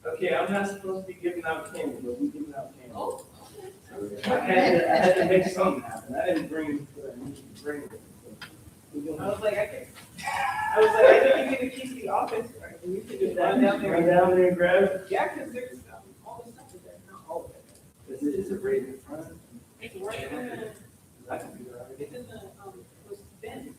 Okay, I'm not supposed to be giving out candy, but we giving out candy. I had to make something happen. I didn't bring it, but I need to bring it. I was like, I think you need to keep the office, right? And you can just run down there. Run down there and grab it. Yeah, because there's all the stuff is there, not all of it. Is it right in front? It's right in the, I can do that. it's in the, those bins.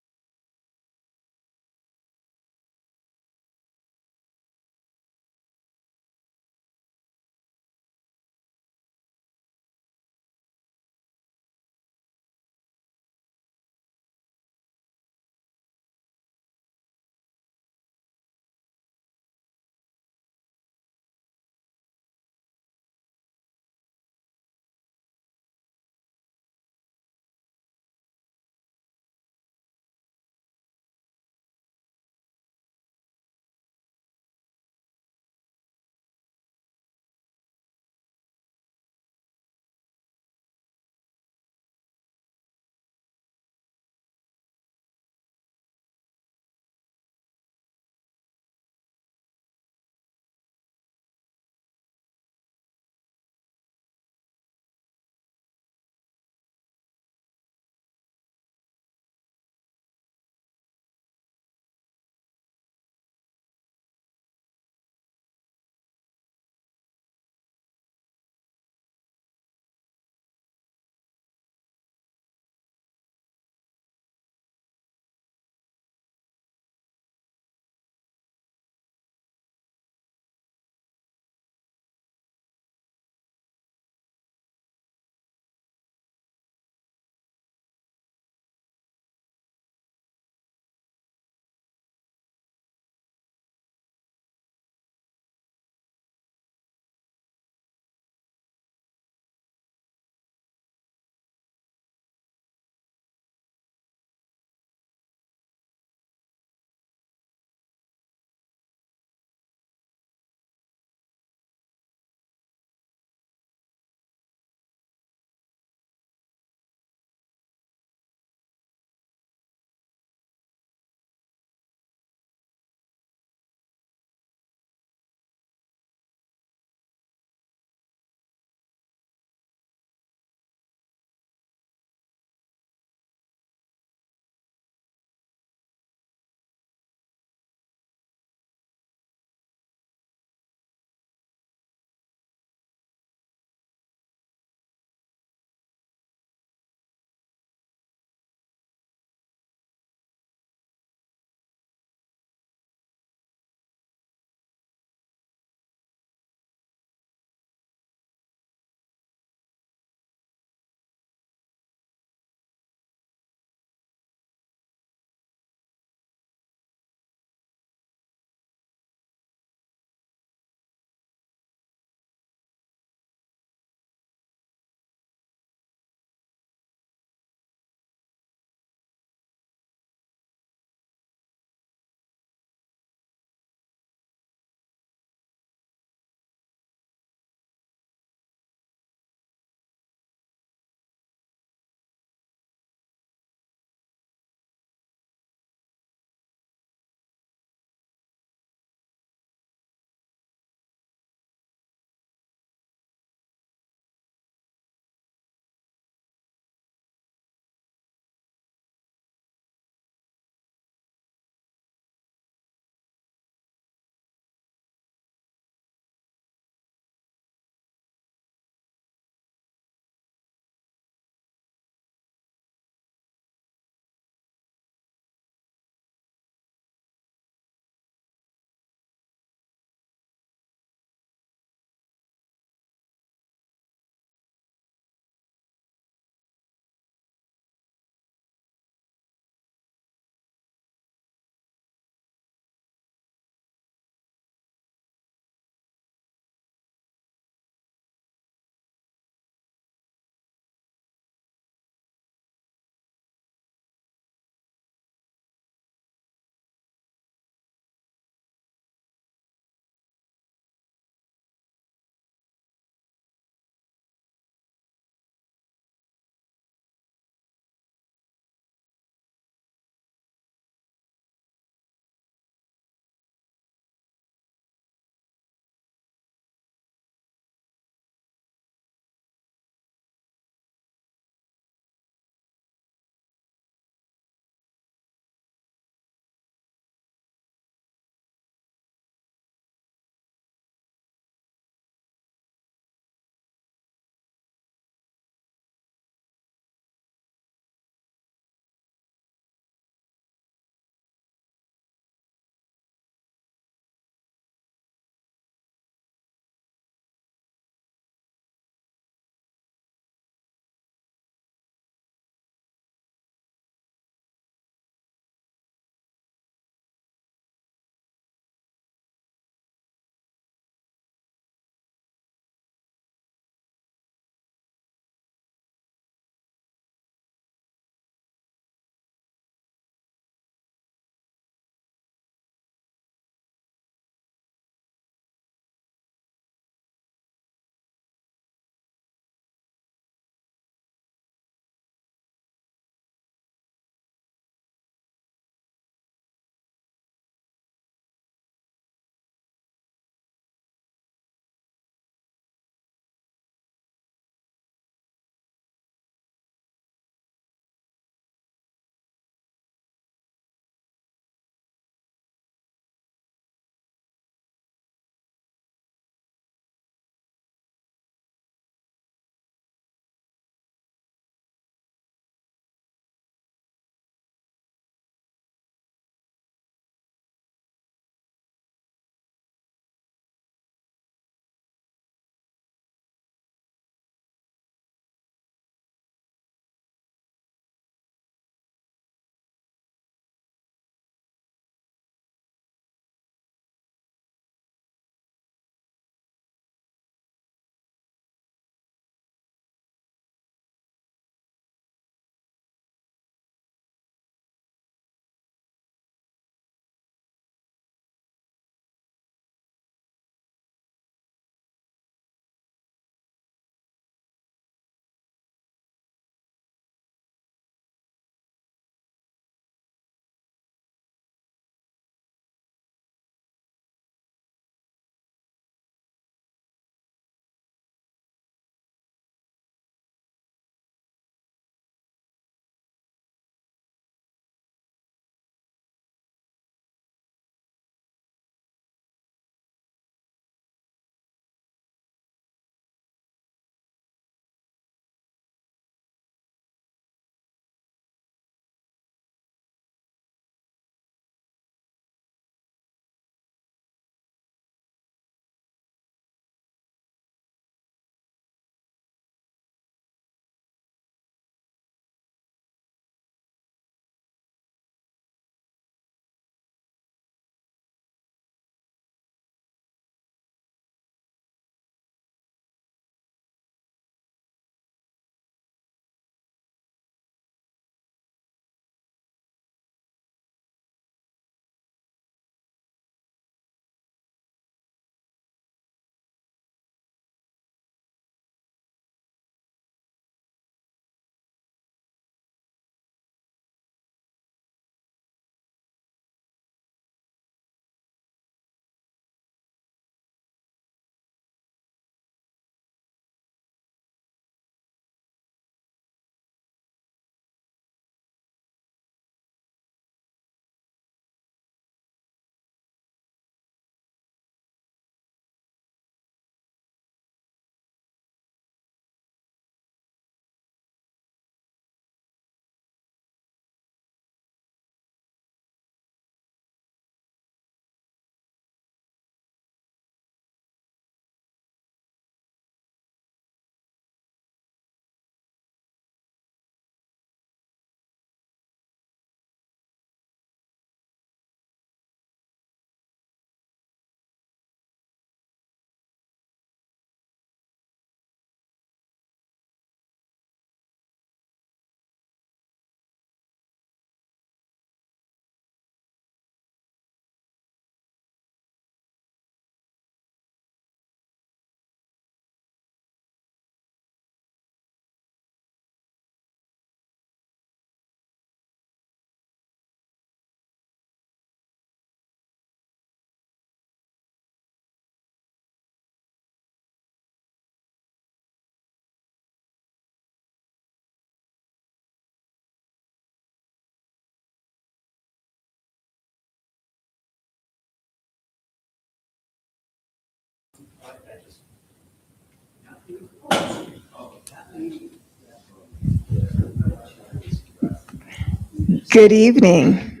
Good evening.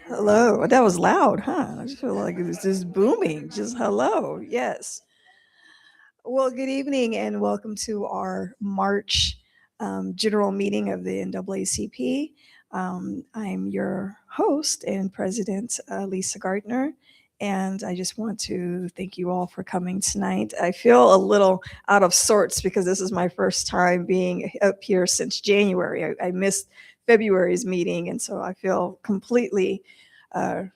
Hello. That was loud, huh? I just feel like it was just booming. Just hello. Yes. Well, good evening and welcome to our March general meeting of the NAACP. I'm your host and president, Lisa Gardner. And I just want to thank you all for coming tonight. I feel a little out of sorts because this is my first time being up here since January. I missed February's meeting, and so I feel completely I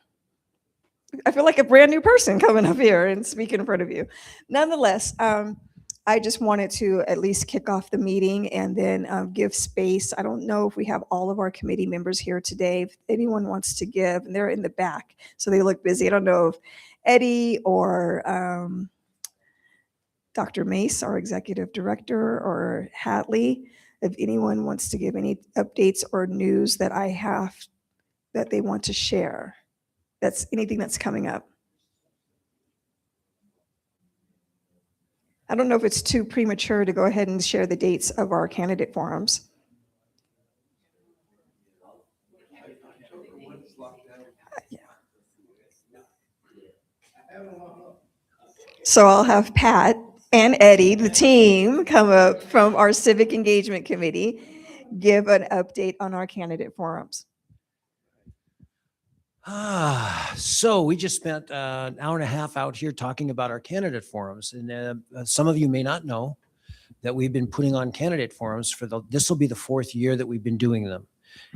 feel like a brand new person coming up here and speaking in front of you. Nonetheless, I just wanted to at least kick off the meeting and then give space. I don't know if we have all of our committee members here today. If anyone wants to give, and they're in the back, so they look busy. I don't know if Eddie or Dr. Mace, our executive director, or Hatley, if anyone wants to give any updates or news that I have that they want to share. That's anything that's coming up. I don't know if it's too premature to go ahead and share the dates of our candidate forums. Yeah. So I'll have Pat and Eddie, the team, come up from our Civic Engagement Committee, give an update on our candidate forums. So we just spent an hour and a half out here talking about our candidate forums. And some of you may not know that we've been putting on candidate forums this will be the 4th year that we've been doing them.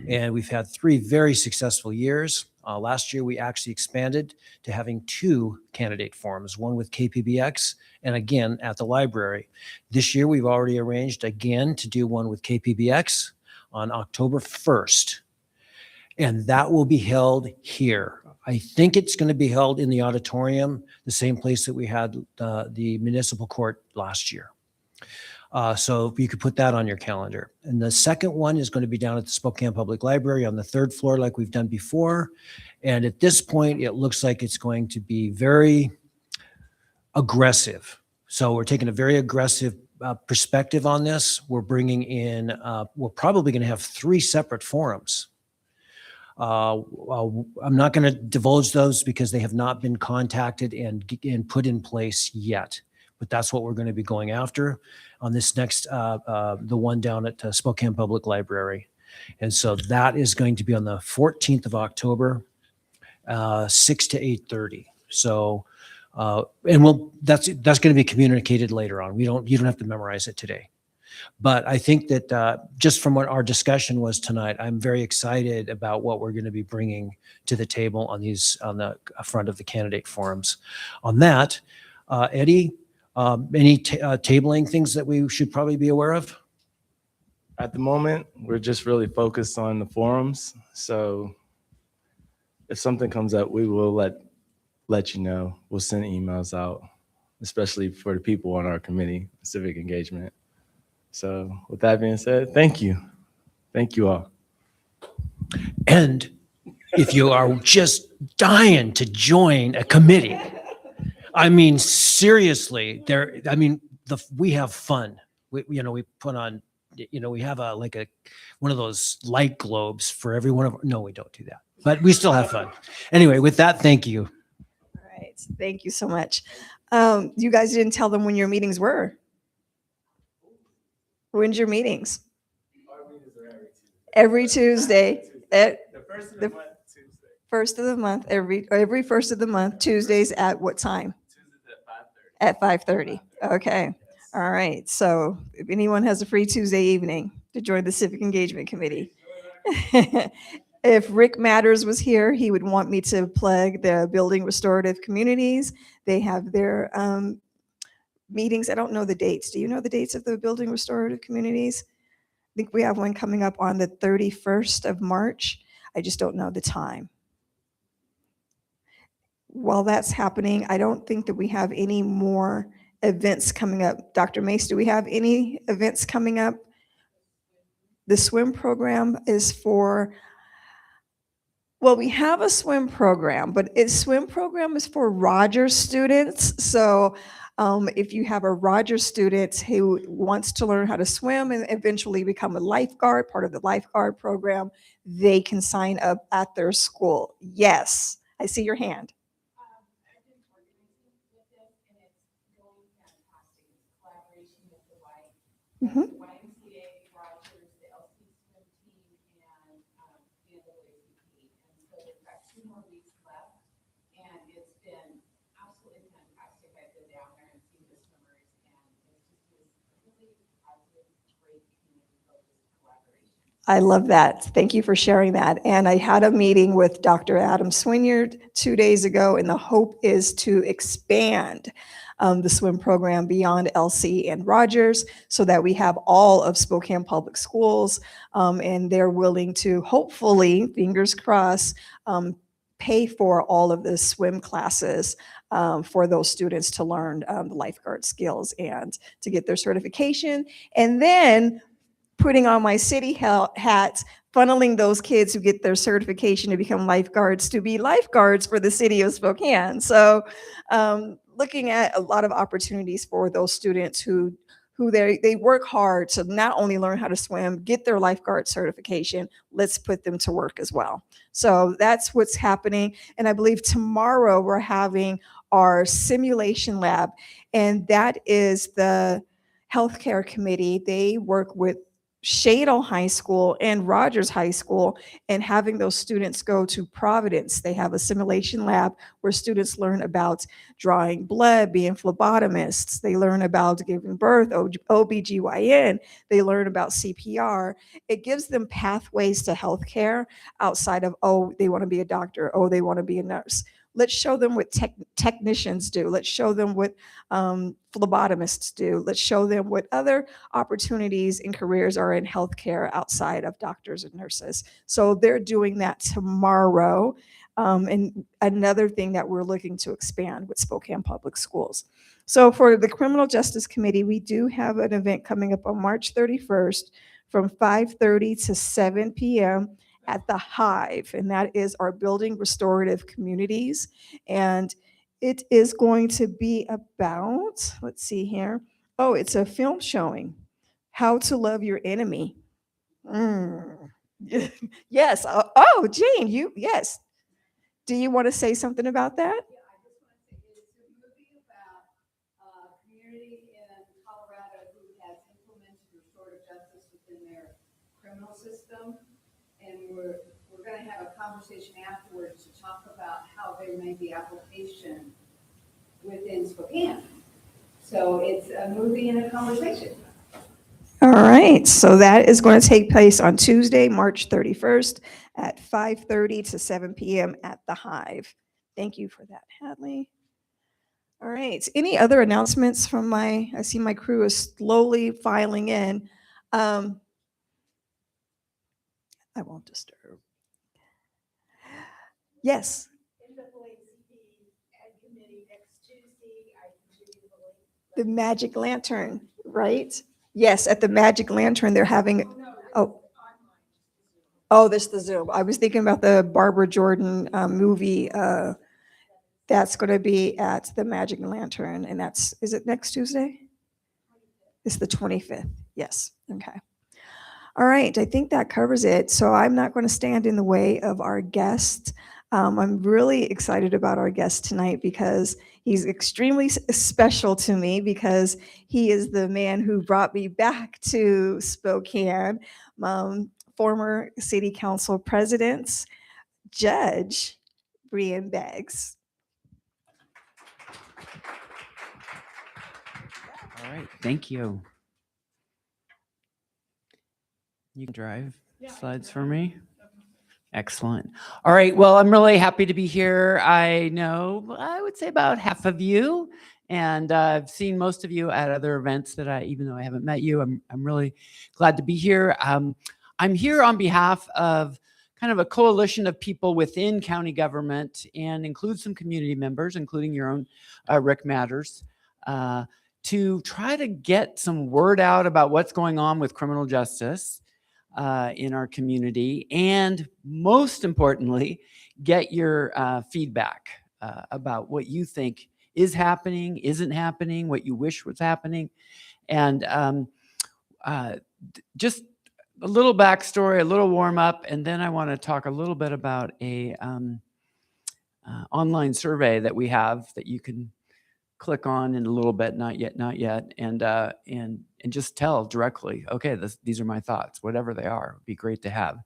And we've had 3 very successful years. Last year, we actually expanded to having 2 candidate forums, one with KPBX and again at the library. This year, we've already arranged again to do one with KPBX on October 1st. And that will be held here. I think it's going to be held in the auditorium, the same place that we had the municipal court last year. So you could put that on your calendar. And the second one is going to be down at the Spokane Public Library on the 3rd floor like we've done before. And at this point, it looks like it's going to be very aggressive. So we're taking a very aggressive perspective on this. We're bringing in, we're probably going to have 3 separate forums. I'm not going to divulge those because they have not been contacted and put in place yet. But that's what we're going to be going after on this next, the one down at Spokane Public Library. And so that is going to be on the 14th of October, 6 to 8:30. So, and that's going to be communicated later on. You don't have to memorize it today. But I think that just from what our discussion was tonight, I'm very excited about what we're going to be bringing to the table on the front of the candidate forums. On that, Eddie, any tabling things that we should probably be aware of? At the moment, we're just really focused on the forums. So if something comes up, we will let you know. We'll send emails out, especially for the people on our committee, Civic Engagement. So with that being said, thank you. Thank you all. And if you are just dying to join a committee, I mean, seriously, we have fun. We put on, we have one of those light globes for every one of, no, we don't do that, but we still have fun. Anyway, with that, thank you. All right. Thank you so much. You guys didn't tell them when your meetings were. When's your meetings? Every Tuesday. The first of the month, every first of the month, Tuesdays at what time? At 5:30. Okay. All right. So if anyone has a free Tuesday evening to join the Civic Engagement Committee. If Rick Matters was here, he would want me to plug the Building Restorative Communities. They have their meetings. I don't know the dates. Do you know the dates of the Building Restorative Communities? I think we have one coming up on the 31st of March. I just don't know the time. While that's happening, I don't think that we have any more events coming up. Dr. Mace, do we have any events coming up? The swim program is for Well, we have a swim program, but its swim program is for Rogers students. So if you have a Rogers student who wants to learn how to swim and eventually become a lifeguard, part of the lifeguard program, they can sign up at their school. Yes, I see your hand. I've been organizing with this, and it's going fantastic. It's collaboration with the Mhm. YMCA, Rogers, the LC swim team, and the NAACP. And so they've got 2 more weeks left, and it's been absolutely fantastic. I've been down there and seen the swimmers, and it's just been a really positive, great community-focused collaboration. I love that. Thank you for sharing that. And I had a meeting with Dr. Adam Swinyard 2 days ago, and the hope is to expand the swim program beyond LC and Rogers so that we have all of Spokane Public Schools, and they're willing to, hopefully, fingers crossed, pay for all of the swim classes for those students to learn the lifeguard skills and to get their certification. And then putting on my city hat, funneling those kids who get their certification to become lifeguards to be lifeguards for the city of Spokane. So looking at a lot of opportunities for those students who they work hard to not only learn how to swim, get their lifeguard certification, let's put them to work as well. So that's what's happening. And I believe tomorrow we're having our simulation lab, and that is the healthcare committee. They work with Shadle High School and Rogers High School, and having those students go to Providence. They have a simulation lab where students learn about drawing blood, being phlebotomists. They learn about giving birth, OBGYN. They learn about CPR. It gives them pathways to healthcare outside of, oh, they want to be a doctor, oh, they want to be a nurse. Let's show them what technicians do. Let's show them what phlebotomists do. Let's show them what other opportunities and careers are in healthcare outside of doctors and nurses. So they're doing that tomorrow. And another thing that we're looking to expand with Spokane Public Schools. So for the Criminal Justice Committee, we do have an event coming up on March 31st from 5:30 to 7 p.m. at the Hive, and that is our Building Restorative Communities. And it is going to be about, let's see here. Oh, it's a film showing, How to Love Your Enemy. Yes. Oh, Jane, yes. Do you want to say something about that? Yeah, I just want to say it's a movie about a community in Colorado who has implemented restorative justice within their criminal system. And we're going to have a conversation afterwards to talk about how there may be application within Spokane. So it's a movie and a conversation. All right, so that is going to take place on Tuesday, March 31st at 5:30 to 7 p.m. at the Hive. Thank you for that, Hadley. All right, any other announcements from I see my crew is slowly filing in. I won't disturb. Yes. NAACP Ed Committee next Tuesday. I can give you the link. The Magic Lantern, right? Yes, at the Magic Lantern, they're having, this is the Zoom. I was thinking about the Barbara Jordan movie. That's going to be at the Magic Lantern, and is it next Tuesday? It's the 25th. Yes. Okay. All right. I think that covers it. So I'm not going to stand in the way of our guest. I'm really excited about our guest tonight because he's extremely special to me because he is the man who brought me back to Spokane, former city council president, Judge Brian Beggs. All right, thank you. You can drive slides for me. Excellent. All right, well, I'm really happy to be here. I know, I would say about half of you, and I've seen most of you at other events that even though I haven't met you, I'm really glad to be here. I'm here on behalf of kind of a coalition of people within county government and include some community members, including your own Rick Matters, to try to get some word out about what's going on with criminal justice. in our community, and most importantly, get your feedback about what you think is happening, isn't happening, what you wish was happening. And just a little backstory, a little warm up, and then I want to talk a little bit about a online survey that we have that you can click on in a little bit, not yet, and just tell directly, okay, these are my thoughts, whatever they are. It'd be great to have.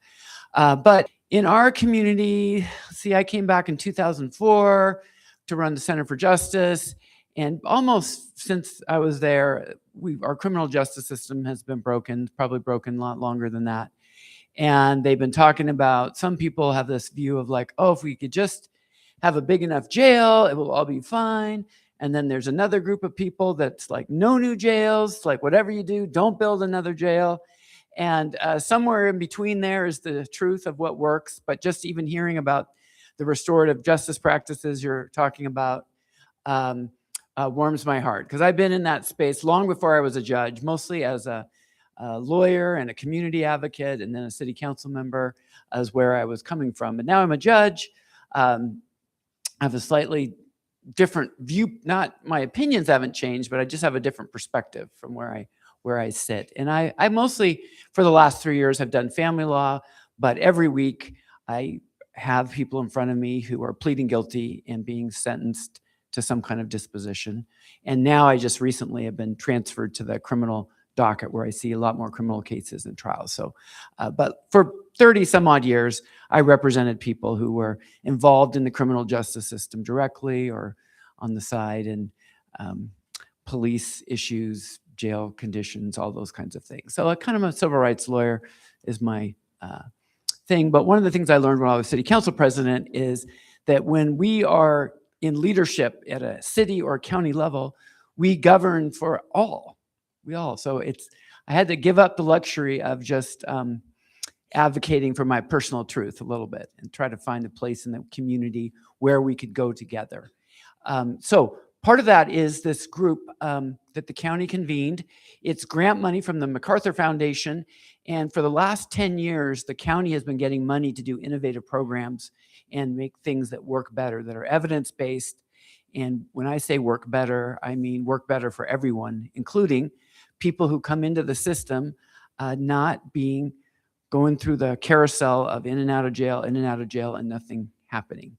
But in our community, see, I came back in 2004 to run the Center for Justice, and almost since I was there, our criminal justice system has been broken, probably broken a lot longer than that. And they've been talking about, some people have this view of like, oh, if we could just have a big enough jail, it will all be fine. And then there's another group of people that's like, no new jails, like whatever you do, don't build another jail. And somewhere in between there is the truth of what works. But just even hearing about the restorative justice practices you're talking about warms my heart, because I've been in that space long before I was a judge, mostly as a lawyer and a community advocate, and then a city council member is where I was coming from. But now I'm a judge. I have a slightly different view. Not my opinions haven't changed, but I just have a different perspective from where I sit. And I mostly, for the last 3 years, have done family law, but every week I have people in front of me who are pleading guilty and being sentenced to some kind of disposition. And now I just recently have been transferred to the criminal docket, where I see a lot more criminal cases and trials. So, but for 30 some odd years, I represented people who were involved in the criminal justice system directly or on the side, and police issues, jail conditions, all those kinds of things. So I kind of a civil rights lawyer is my thing. But one of the things I learned when I was city council president is that when we are in leadership at a city or county level, we govern for all. So I had to give up the luxury of just advocating for my personal truth a little bit and try to find a place in the community where we could go together. So part of that is this group that the county convened. It's grant money from the MacArthur Foundation. And for the last 10 years, the county has been getting money to do innovative programs and make things that work better, that are evidence-based. And when I say work better, I mean work better for everyone, including people who come into the system not going through the carousel of in and out of jail, and nothing happening.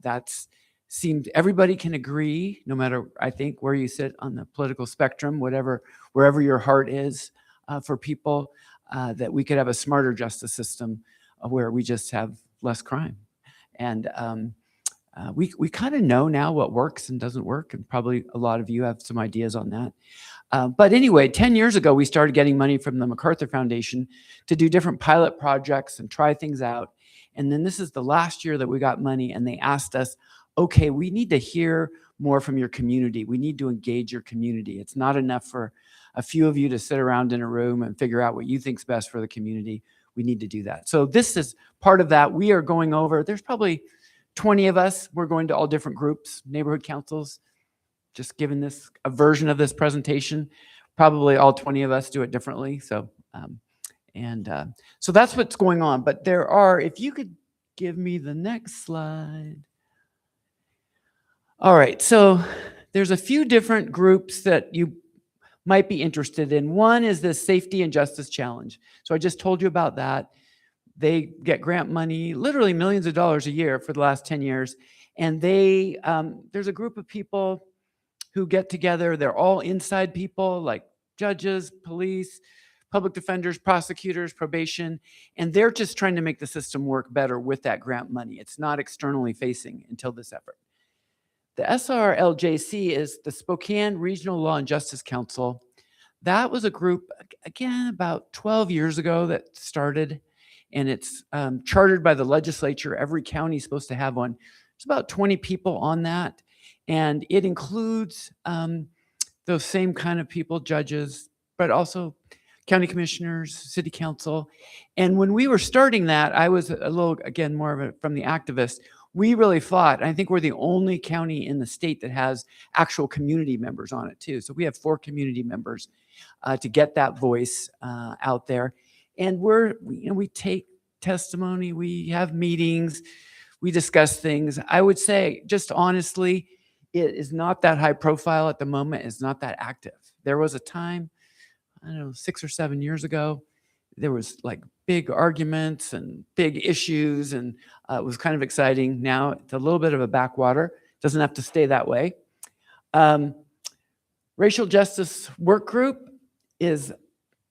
That's seemed, everybody can agree, no matter, I think, where you sit on the political spectrum, wherever your heart is for people, that we could have a smarter justice system where we just have less crime. And we kind of know now what works and doesn't work, and probably a lot of you have some ideas on that. But anyway, 10 years ago, we started getting money from the MacArthur Foundation to do different pilot projects and try things out. And then this is the last year that we got money, and they asked us, okay, we need to hear more from your community. We need to engage your community. It's not enough for a few of you to sit around in a room and figure out what you think's best for the community. We need to do that. So this is part of that. We are going over, there's probably 20 of us. We're going to all different groups, neighborhood councils, just giving this a version of this presentation. Probably all 20 of us do it differently. So, so that's what's going on. But there are, if you could give me the next slide. All right, so there's a few different groups that you might be interested in. One is this Safety and Justice Challenge. So I just told you about that. They get grant money, literally millions of dollars a year for the last 10 years. And there's a group of people who get together. They're all inside people like judges, police, public defenders, prosecutors, probation, and they're just trying to make the system work better with that grant money. It's not externally facing until this effort. The SRLJC is the Spokane Regional Law and Justice Council. That was a group, again, about 12 years ago that started, and it's chartered by the legislature. Every county is supposed to have one. There's about 20 people on that, and it includes those same kind of people, judges, but also county commissioners, city council. And when we were starting that, I was a little, again, more of a, from the activist. We really fought. I think we're the only county in the state that has actual community members on it too. So we have 4 community members to get that voice out there. And we take testimony, we have meetings, we discuss things. I would say, just honestly, it is not that high profile at the moment. It's not that active. There was a time, I don't know, 6 or 7 years ago, there was like big arguments and big issues, and it was kind of exciting. Now it's a little bit of a backwater. Doesn't have to stay that way. Racial Justice Work Group is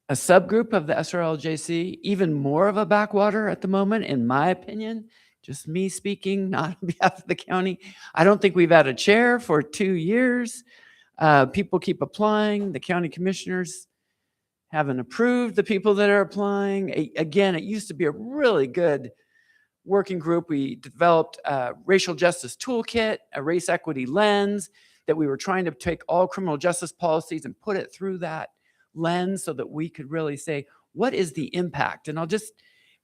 a subgroup of the SRLJC, even more of a backwater at the moment, in my opinion. Just me speaking, not on behalf of the county. I don't think we've had a chair for 2 years. People keep applying. The county commissioners haven't approved the people that are applying. Again, it used to be a really good working group. We developed a racial justice toolkit, a race equity lens, that we were trying to take all criminal justice policies and put it through that lens so that we could really say, what is the impact? And I'll just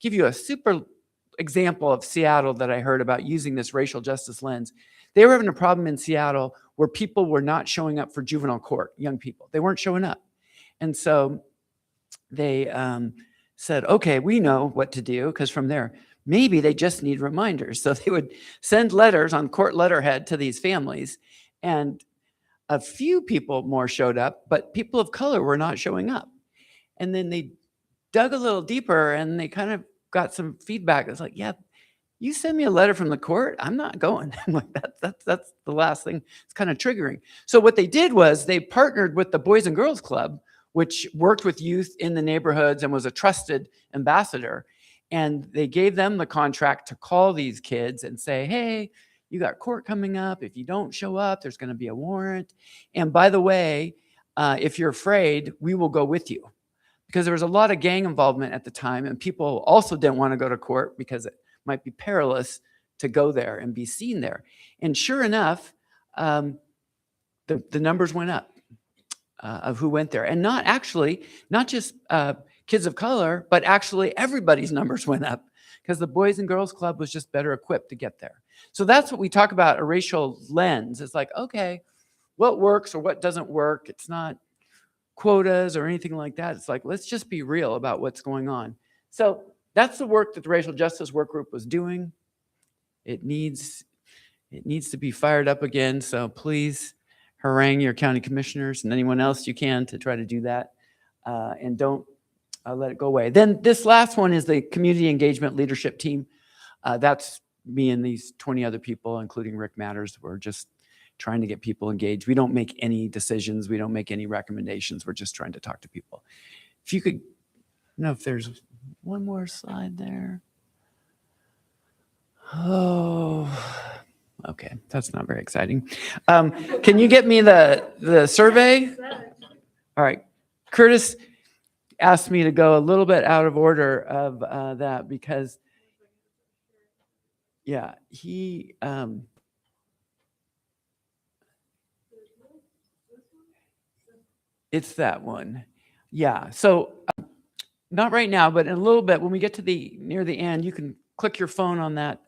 give you a super example of Seattle that I heard about using this racial justice lens. They were having a problem in Seattle where people were not showing up for juvenile court, young people. They weren't showing up. And so they said, okay, we know what to do, because from there, maybe they just need reminders. So they would send letters on court letterhead to these families, and a few people more showed up, but people of color were not showing up. And then they dug a little deeper and they kind of got some feedback. It's like, yeah, you send me a letter from the court, I'm not going. I'm like, that's the last thing. It's kind of triggering. So what they did was they partnered with the Boys and Girls Club, which worked with youth in the neighborhoods and was a trusted ambassador. And they gave them the contract to call these kids and say, hey, you got court coming up. If you don't show up, there's going to be a warrant. And by the way, if you're afraid, we will go with you. Because there was a lot of gang involvement at the time, and people also didn't want to go to court because it might be perilous to go there and be seen there. And sure enough, the numbers went up of who went there. And not just kids of color, but actually everybody's numbers went up, because the Boys and Girls Club was just better equipped to get there. So that's what we talk about, a racial lens. It's like, okay, what works or what doesn't work? It's not quotas or anything like that. It's like, let's just be real about what's going on. So that's the work that the Racial Justice Work Group was doing. It needs to be fired up again. So please harangue your county commissioners and anyone else you can to try to do that, and don't let it go away. Then this last one is the community engagement leadership team. That's me and these 20 other people, including Rick Matters. We're just trying to get people engaged. We don't make any decisions. We don't make any recommendations. We're just trying to talk to people. If you could, I don't know if there's one more slide there. Oh, okay. That's not very exciting. Can you get me the survey? All right. Curtis asked me to go a little bit out of order of that because, yeah, he, it's that one. Yeah. So not right now, but in a little bit, when we get to near the end, you can click your phone on that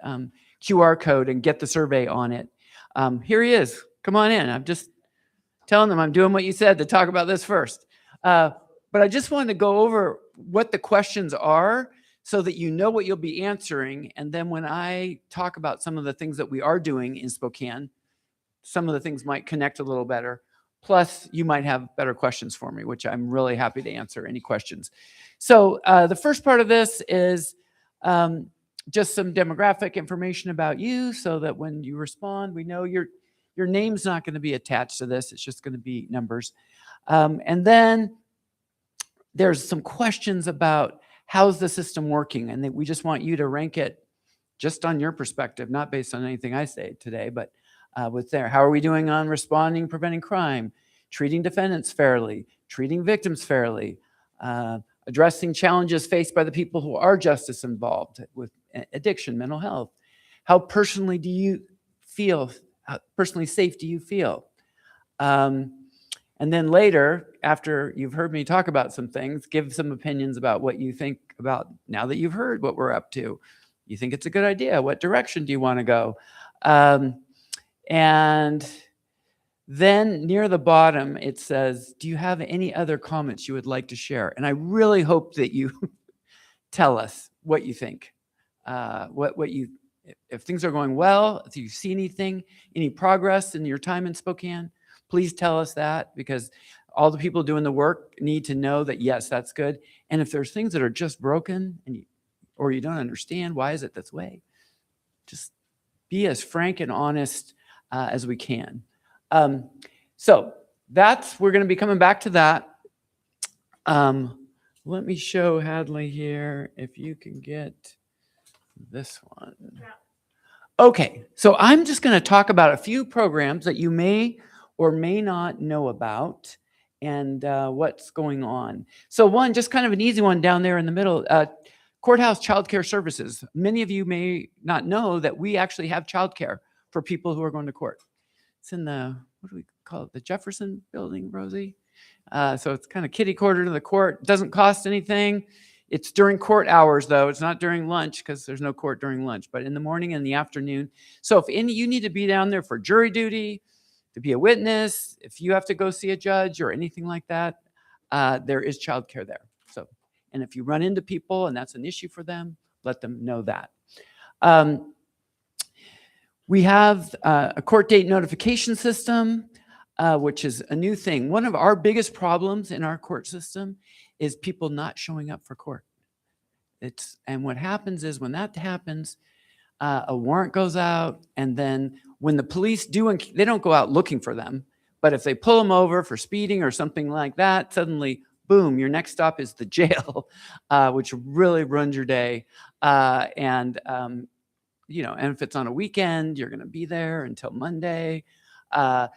QR code and get the survey on it. Here he is. Come on in. I'm just telling them I'm doing what you said to talk about this first. But I just wanted to go over what the questions are so that you know what you'll be answering. And then when I talk about some of the things that we are doing in Spokane, some of the things might connect a little better. Plus, you might have better questions for me, which I'm really happy to answer any questions. So the first part of this is just some demographic information about you so that when you respond, we know your name's not going to be attached to this. It's just going to be numbers. And then there's some questions about how's the system working? And we just want you to rank it just on your perspective, not based on anything I say today, but with there. How are we doing on responding, preventing crime, treating defendants fairly, treating victims fairly, addressing challenges faced by the people who are justice involved with addiction, mental health? How personally do you feel? How personally safe do you feel? And then later, after you've heard me talk about some things, give some opinions about what you think about now that you've heard what we're up to. You think it's a good idea? What direction do you want to go? And then near the bottom, it says, do you have any other comments you would like to share? And I really hope that you tell us what you think. If things are going well, if you see anything, any progress in your time in Spokane, please tell us that, because all the people doing the work need to know that, yes, that's good. And if there's things that are just broken or you don't understand, why is it this way? Just be as frank and honest as we can. So we're going to be coming back to that. Let me show Hadley here, if you can get this one. Okay, so I'm just going to talk about a few programs that you may or may not know about and what's going on. So one, just kind of an easy one down there in the middle, courthouse child care services. Many of you may not know that we actually have child care for people who are going to court. It's in the, what do we call it? The Jefferson building, Rosie? So it's kind of kitty corner to the court. It doesn't cost anything. It's during court hours, though. It's not during lunch, because there's no court during lunch, but in the morning and the afternoon. So if you need to be down there for jury duty, to be a witness, if you have to go see a judge or anything like that, there is childcare there. So, and if you run into people and that's an issue for them, let them know that. We have a court date notification system, which is a new thing. One of our biggest problems in our court system is people not showing up for court. And what happens is, when that happens, a warrant goes out, and then when the police they don't go out looking for them, but if they pull them over for speeding or something like that, suddenly, boom, your next stop is the jail, which really ruins your day. And if it's on a weekend, you're going to be there until Monday. But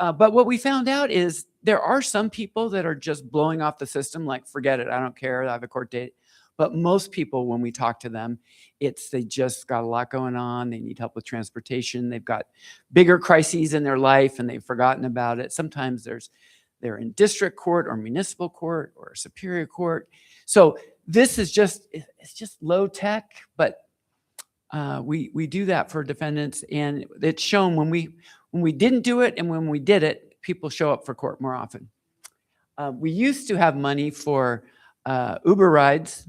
what we found out is there are some people that are just blowing off the system, like, forget it, I don't care, I have a court date. But most people, when we talk to them, they just got a lot going on. They need help with transportation. They've got bigger crises in their life and they've forgotten about it. Sometimes they're in district court or municipal court or superior court. So this is it's just low tech, but we do that for defendants, and it's shown when we didn't do it and when we did it, people show up for court more often. We used to have money for Uber rides.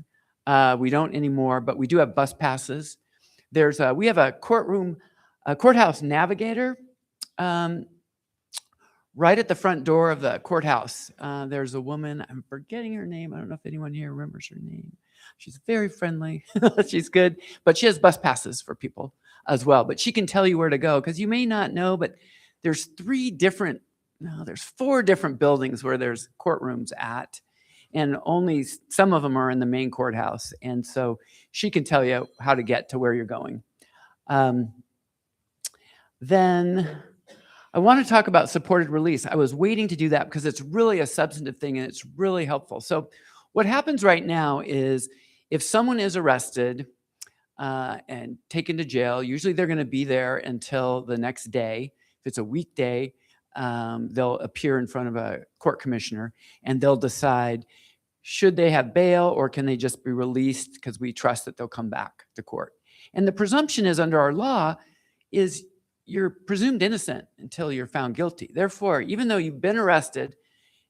We don't anymore, but we do have bus passes. We have a courthouse navigator right at the front door of the courthouse. There's a woman, I'm forgetting her name. I don't know if anyone here remembers her name. She's very friendly. She's good, but she has bus passes for people as well. But she can tell you where to go, because you may not know, but there's 4 different buildings where there's courtrooms at, and only some of them are in the main courthouse. And so she can tell you how to get to where you're going. Then I want to talk about supported release. I was waiting to do that because it's really a substantive thing and it's really helpful. So what happens right now is, if someone is arrested and taken to jail, usually they're going to be there until the next day. If it's a weekday, they'll appear in front of a court commissioner and they'll decide, should they have bail or can they just be released, because we trust that they'll come back to court. And the presumption is, under our law, is you're presumed innocent until you're found guilty. Therefore, even though you've been arrested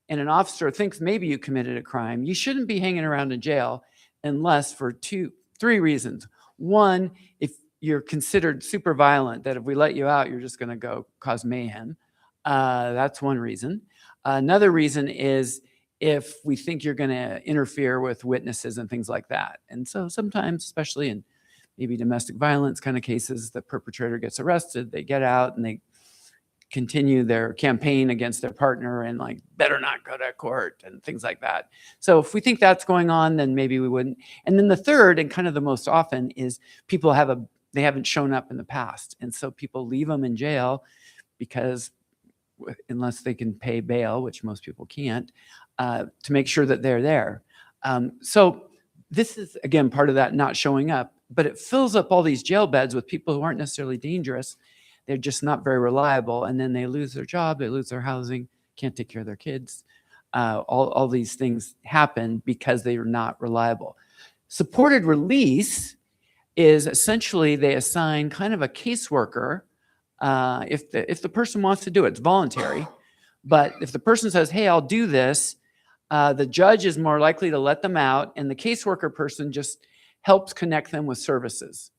and an officer thinks maybe you committed a crime, you shouldn't be hanging around in jail unless for 3 reasons. One, if you're considered super violent, that if we let you out, you're just going to go cause mayhem. That's one reason. Another reason is if we think you're going to interfere with witnesses and things like that. And so sometimes, especially in maybe domestic violence kind of cases, the perpetrator gets arrested, they get out and they continue their campaign against their partner and, like, better not go to court and things like that. So if we think that's going on, then maybe we wouldn't. And then the third, and kind of the most often, is people they haven't shown up in the past. And so people leave them in jail because unless they can pay bail, which most people can't, to make sure that they're there. So this is, again, part of that not showing up, but it fills up all these jail beds with people who aren't necessarily dangerous. They're just not very reliable. And then they lose their job, they lose their housing, can't take care of their kids. All these things happen because they are not reliable. Supported release is essentially they assign kind of a caseworker. If the person wants to do it, it's voluntary. But if the person says, hey, I'll do this, The judge is more likely to let them out, and the caseworker person just helps connect them with services.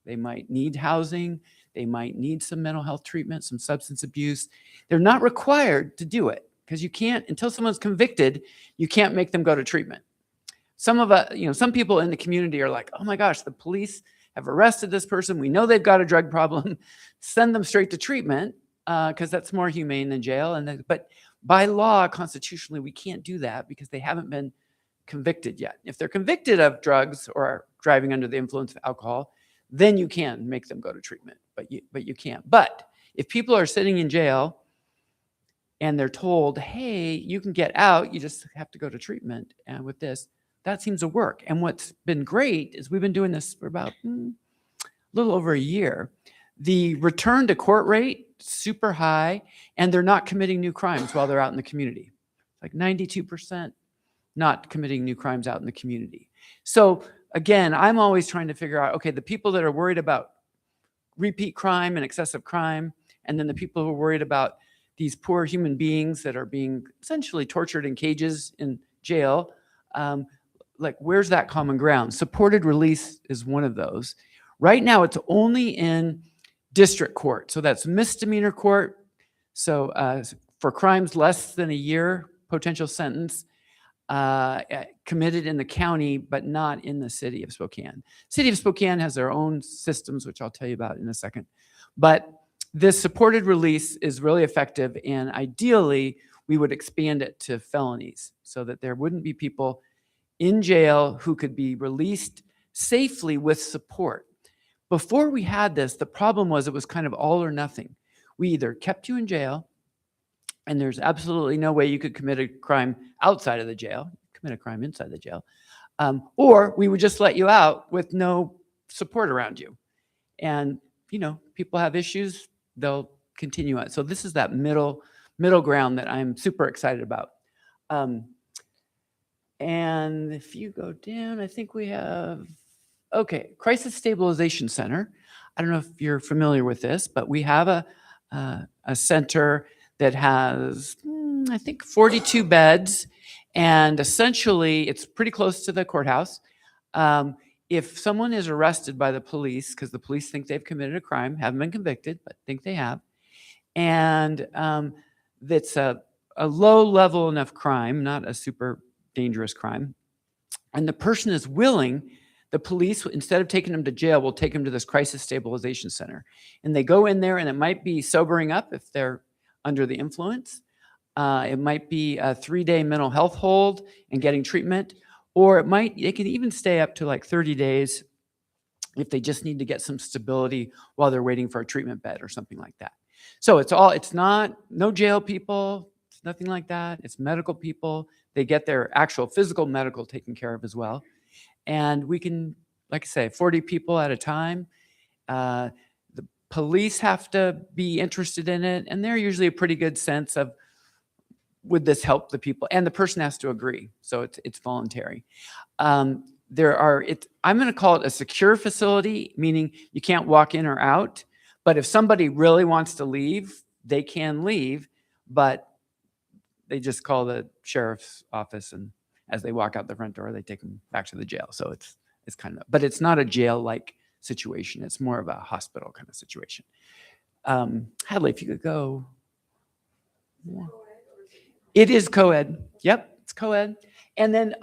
They might need housing. They might need some mental health treatment, some substance abuse. They're not required to do it because you can't, until someone's convicted, you can't make them go to treatment. Some people in the community are like, oh my gosh, the police have arrested this person. We know they've got a drug problem. Send them straight to treatment because that's more humane than jail. But by law, constitutionally, we can't do that because they haven't been convicted yet. If they're convicted of drugs or are driving under the influence of alcohol, then you can make them go to treatment, but you can't. But if people are sitting in jail and they're told, hey, you can get out, you just have to go to treatment, and with this, that seems to work. And what's been great is we've been doing this for about a little over a year. The return to court rate, super high, and they're not committing new crimes while they're out in the community. Like 92% not committing new crimes out in the community. So again, I'm always trying to figure out, okay, the people that are worried about repeat crime and excessive crime, and then the people who are worried about these poor human beings that are being essentially tortured in cages in jail, like where's that common ground? Supported release is one of those. Right now, it's only in district court. So that's misdemeanor court. So for crimes less than a year, potential sentence, committed in the county, but not in the city of Spokane. City of Spokane has their own systems, which I'll tell you about in a second. But this supported release is really effective, and ideally, we would expand it to felonies so that there wouldn't be people in jail who could be released safely with support. Before we had this, the problem was it was kind of all or nothing. We either kept you in jail, and there's absolutely no way you could commit a crime outside of the jail, commit a crime inside the jail, or we would just let you out with no support around you. And, people have issues, they'll continue on. So this is that middle ground that I'm super excited about. And if you go down, I think we have, Crisis Stabilization Center. I don't know if you're familiar with this, but we have a center that has, I think, 42 beds, and essentially it's pretty close to the courthouse. If someone is arrested by the police, because the police think they've committed a crime, haven't been convicted, but think they have, and that's a low level enough crime, not a super dangerous crime, and the person is willing, the police, instead of taking them to jail, will take them to this crisis stabilization center. And they go in there, and it might be sobering up if they're under the influence. It might be a 3-day mental health hold and getting treatment, or they can even stay up to like 30 days if they just need to get some stability while they're waiting for a treatment bed or something like that. So no jail people, it's nothing like that. It's medical people. They get their actual physical medical taken care of as well. And we can, like I say, 40 people at a time. The police have to be interested in it, and they're usually a pretty good sense of, would this help the people? And the person has to agree, so it's voluntary. I'm going to call it a secure facility, meaning you can't walk in or out. But if somebody really wants to leave, they can leave, but they just call the sheriff's office, and as they walk out the front door, they take them back to the jail. So it's but it's not a jail-like situation. It's more of a hospital kind of situation. Hadley, if you could go. It is co-ed. Yep, it's co-ed. And then,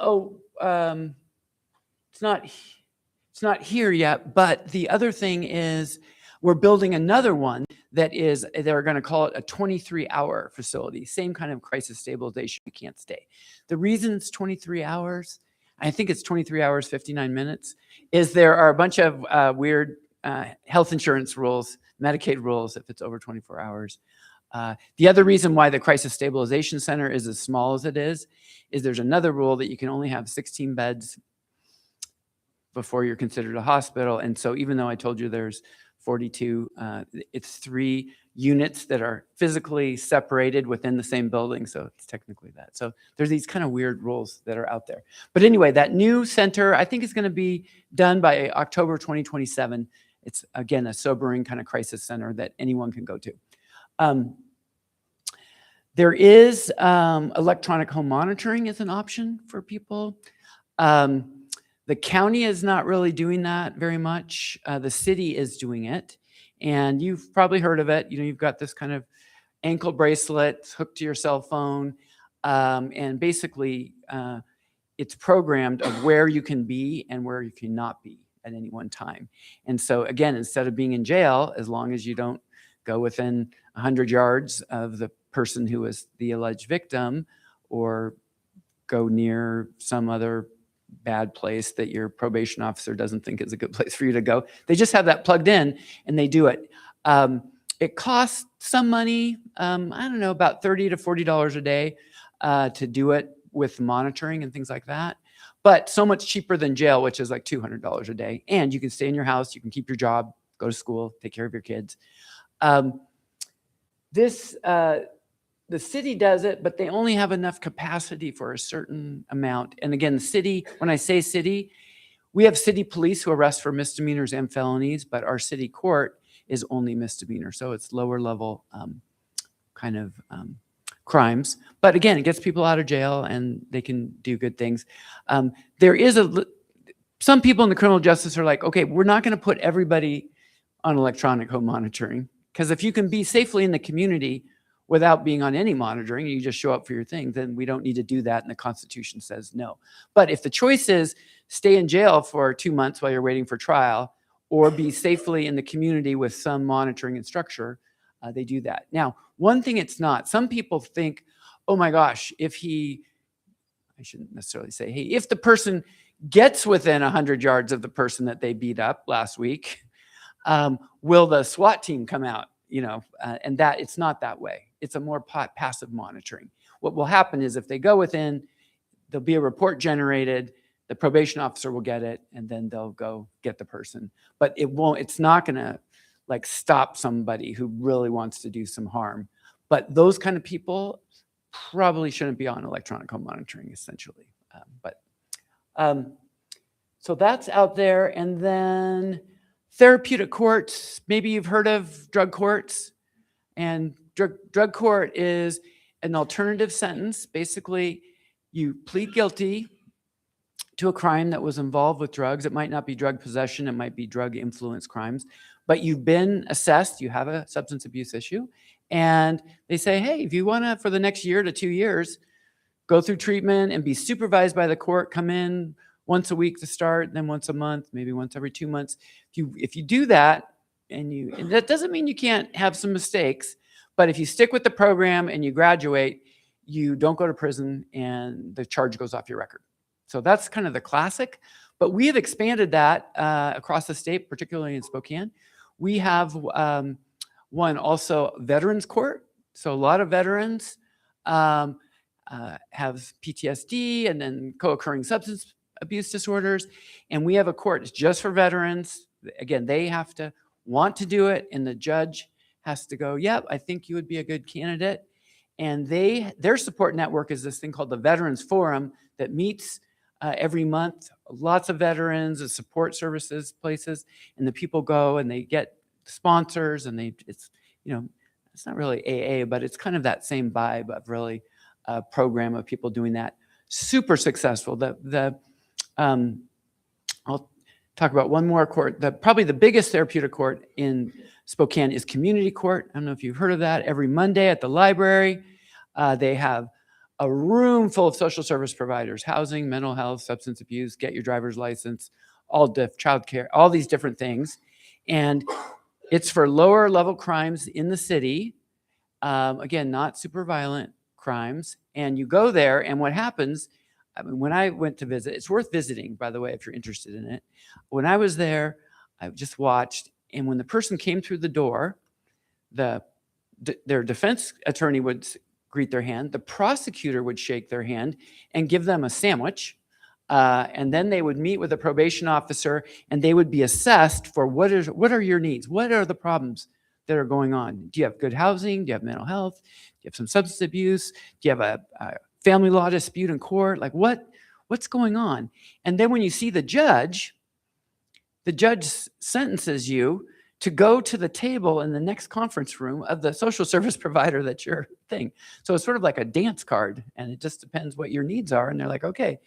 it's not here yet, but the other thing is we're building another one they're going to call it a 23-hour facility, same kind of crisis stabilization, you can't stay. The reason it's 23 hours, I think it's 23 hours, 59 minutes, is there are a bunch of weird health insurance rules, Medicaid rules, if it's over 24 hours. The other reason why the Crisis Stabilization Center is as small as it is there's another rule that you can only have 16 beds before you're considered a hospital. And so even though I told you there's 42, it's 3 units that are physically separated within the same building. So it's technically that. So there's these kind of weird rules that are out there. But anyway, that new center, I think is going to be done by October 2027. It's, again, a sobering kind of crisis center that anyone can go to. There is electronic home monitoring as an option for people. The county is not really doing that very much. The city is doing it. And you've probably heard of it. You know, you've got this kind of ankle bracelet hooked to your cell phone. And basically, it's programmed of where you can be and where you cannot be at any one time. And so again, instead of being in jail, as long as you don't go within 100 yards of the person who was the alleged victim or go near some other bad place that your probation officer doesn't think is a good place for you to go. They just have that plugged in and they do it. It costs some money, I don't know, about $30 to $40 a day to do it with monitoring and things like that. But so much cheaper than jail, which is like $200 a day. And you can stay in your house, you can keep your job, go to school, take care of your kids. The city does it, but they only have enough capacity for a certain amount. And again, the city, when I say city, we have city police who arrest for misdemeanors and felonies, but our city court is only misdemeanor. So it's lower level crimes. But again, it gets people out of jail and they can do good things. There is some people in the criminal justice are like, okay, we're not going to put everybody on electronic home monitoring, because if you can be safely in the community without being on any monitoring, you just show up for your thing, then we don't need to do that. And the Constitution says no. But if the choice is stay in jail for 2 months while you're waiting for trial, or be safely in the community with some monitoring and structure, they do that. Now, one thing it's not, some people think, oh my gosh, I shouldn't necessarily say, hey, if the person gets within 100 yards of the person that they beat up last week, will the SWAT team come out? And that it's not that way. It's a more passive monitoring. What will happen is if they go within, there'll be a report generated, the probation officer will get it, and then they'll go get the person. But it's not gonna like stop somebody who really wants to do some harm. But those kind of people probably shouldn't be on electronic home monitoring, essentially. So that's out there. And then therapeutic courts, maybe you've heard of drug courts. And drug court is an alternative sentence. Basically, you plead guilty to a crime that was involved with drugs. It might not be drug possession, it might be drug influence crimes, but you've been assessed, you have a substance abuse issue, and they say, hey, if you want to, for the next year to 2 years, go through treatment and be supervised by the court, come in once a week to start, then once a month, maybe once every 2 months. If you do that, and that doesn't mean you can't have some mistakes, but if you stick with the program and you graduate, you don't go to prison and the charge goes off your record. So that's kind of the classic, but we have expanded that across the state, particularly in Spokane. We have one also veterans court. So a lot of veterans have PTSD and then co-occurring substance abuse disorders. And we have a court, it's just for veterans. Again, they have to want to do it, and the judge has to go, yep, I think you would be a good candidate. And their support network is this thing called the Veterans Forum that meets every month. Lots of veterans and support services places, and the people go and they get sponsors, and it's not really AA, but it's kind of that same vibe of really a program of people doing that. Super successful. I'll talk about one more court. Probably the biggest therapeutic court in Spokane is Community Court. I don't know if you've heard of that. Every Monday at the library, they have a room full of social service providers, housing, mental health, substance abuse, get your driver's license, childcare, all these different things. And it's for lower level crimes in the city. Again, not super violent crimes. And you go there, and what happens, when I went to visit, it's worth visiting, by the way, if you're interested in it. When I was there, I just watched, and when the person came through the door, their defense attorney would greet their hand, the prosecutor would shake their hand and give them a sandwich, and then they would meet with a probation officer, and they would be assessed for what are your needs? What are the problems that are going on? Do you have good housing? Do you have mental health? Do you have some substance abuse? Do you have a family law dispute in court? Like what's going on? And then when you see the judge sentences you to go to the table in the next conference room of the social service provider that's your thing. So it's sort of like a dance card, and it just depends what your needs are. And they're like, okay,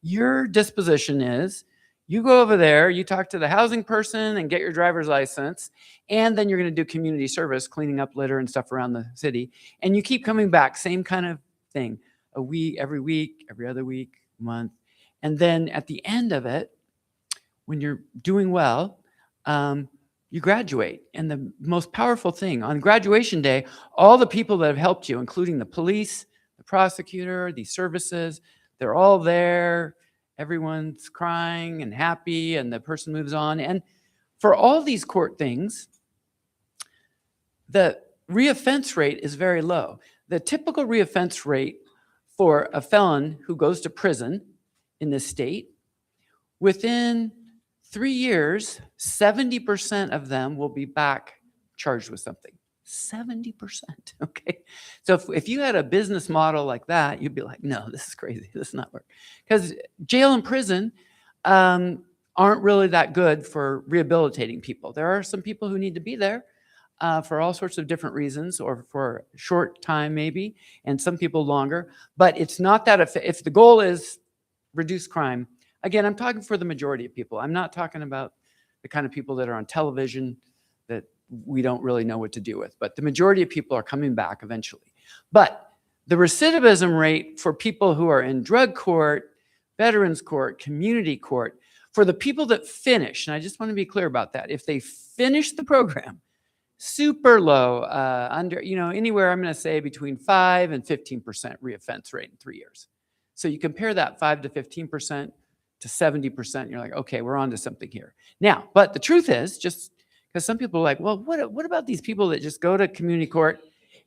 your disposition is you go over there, you talk to the housing person and get your driver's license, and then you're going to do community service, cleaning up litter and stuff around the city. And you keep coming back, same kind of thing, a week, every other week, month. And then at the end of it, when you're doing well, you graduate. And the most powerful thing on graduation day, all the people that have helped you, including the police, the prosecutor, the services, they're all there. Everyone's crying and happy, and the person moves on. And for all these court things, the reoffense rate is very low. The typical reoffense rate for a felon who goes to prison in this state, within 3 years, 70% of them will be back charged with something. 70%. Okay. So if you had a business model like that, you'd be like, no, this is crazy. This is not work. Because jail and prison aren't really that good for rehabilitating people. There are some people who need to be there for all sorts of different reasons, or for a short time maybe, and some people longer. But it's not that if the goal is reduce crime, again, I'm talking for the majority of people. I'm not talking about the kind of people that are on television that we don't really know what to do with. But the majority of people are coming back eventually. But the recidivism rate for people who are in drug court, veterans court, community court, for the people that finish, and I just want to be clear about that, if they finish the program, super low, under, anywhere I'm going to say between 5 and 15% reoffense rate in 3 years. So you compare that 5 to 15% to 70%, you're like, okay, we're on to something here. Now, but the truth is, just because some people are like, well, what about these people that just go to community court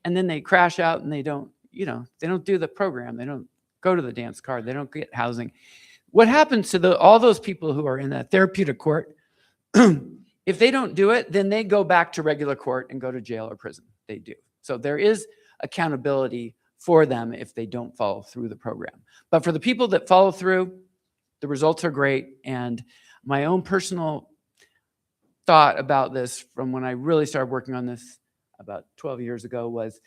and then they crash out and they don't do the program, they don't go to the dance card, they don't get housing. What happens to all those people who are in that therapeutic court? If they don't do it, then they go back to regular court and go to jail or prison. They do. So there is accountability for them if they don't follow through the program. But for the people that follow through, the results are great. And my own personal thought about this from when I really started working on this about 12 years ago was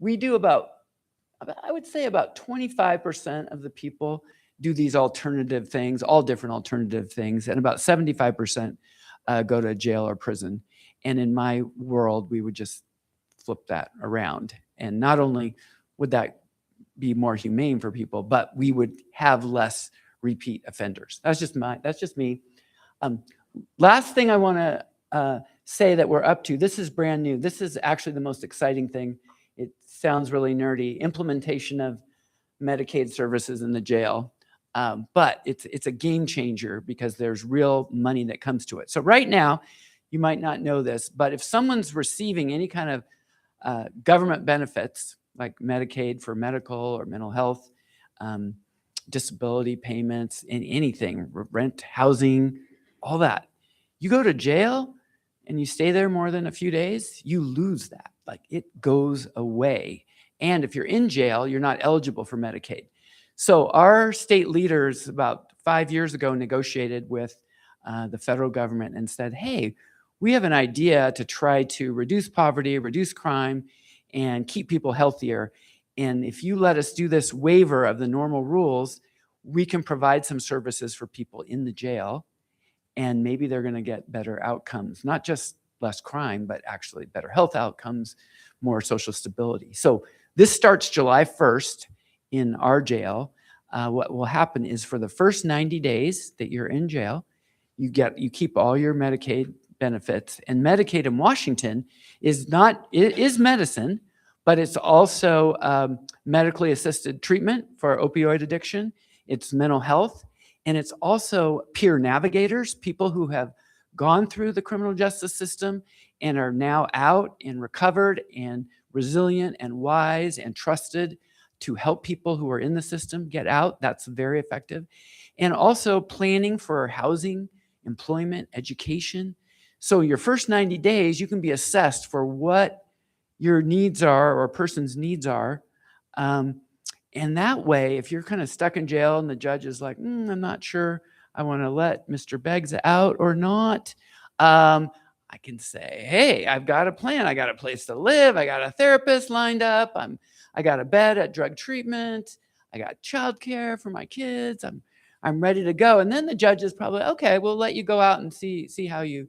we do I would say about 25% of the people do these alternative things, all different alternative things, and about 75% go to jail or prison. And in my world, we would just flip that around. And not only would that be more humane for people, but we would have less repeat offenders. That's just me. Last thing I want to say that we're up to, this is brand new. This is actually the most exciting thing. It sounds really nerdy, implementation of Medicaid services in the jail. But it's a game changer because there's real money that comes to it. So right now, you might not know this, but if someone's receiving any kind of government benefits, like Medicaid for medical or mental health, disability payments, and anything, rent, housing, all that, you go to jail and you stay there more than a few days, you lose that. Like, it goes away. And if you're in jail, you're not eligible for Medicaid. So our state leaders about 5 years ago negotiated with the federal government and said, hey, we have an idea to try to reduce poverty, reduce crime, and keep people healthier. And if you let us do this waiver of the normal rules, we can provide some services for people in the jail, and maybe they're going to get better outcomes, not just less crime, but actually better health outcomes, more social stability. So this starts July 1st. In our jail. What will happen is for the first 90 days that you're in jail, you keep all your Medicaid benefits. And Medicaid in Washington is medicine, but it's also medically assisted treatment for opioid addiction. It's mental health, and it's also peer navigators, people who have gone through the criminal justice system and are now out and recovered and resilient and wise and trusted to help people who are in the system get out. That's very effective. And also planning for housing, employment, education. So your first 90 days, you can be assessed for what your needs are or a person's needs are. And that way, if you're kind of stuck in jail and the judge is like, I'm not sure I want to let Mr. Beggs out or not, I can say, hey, I've got a plan. I got a place to live. I got a therapist lined up. I got a bed at drug treatment. I got childcare for my kids. I'm ready to go. And then the judge is probably, okay, we'll let you go out and see how you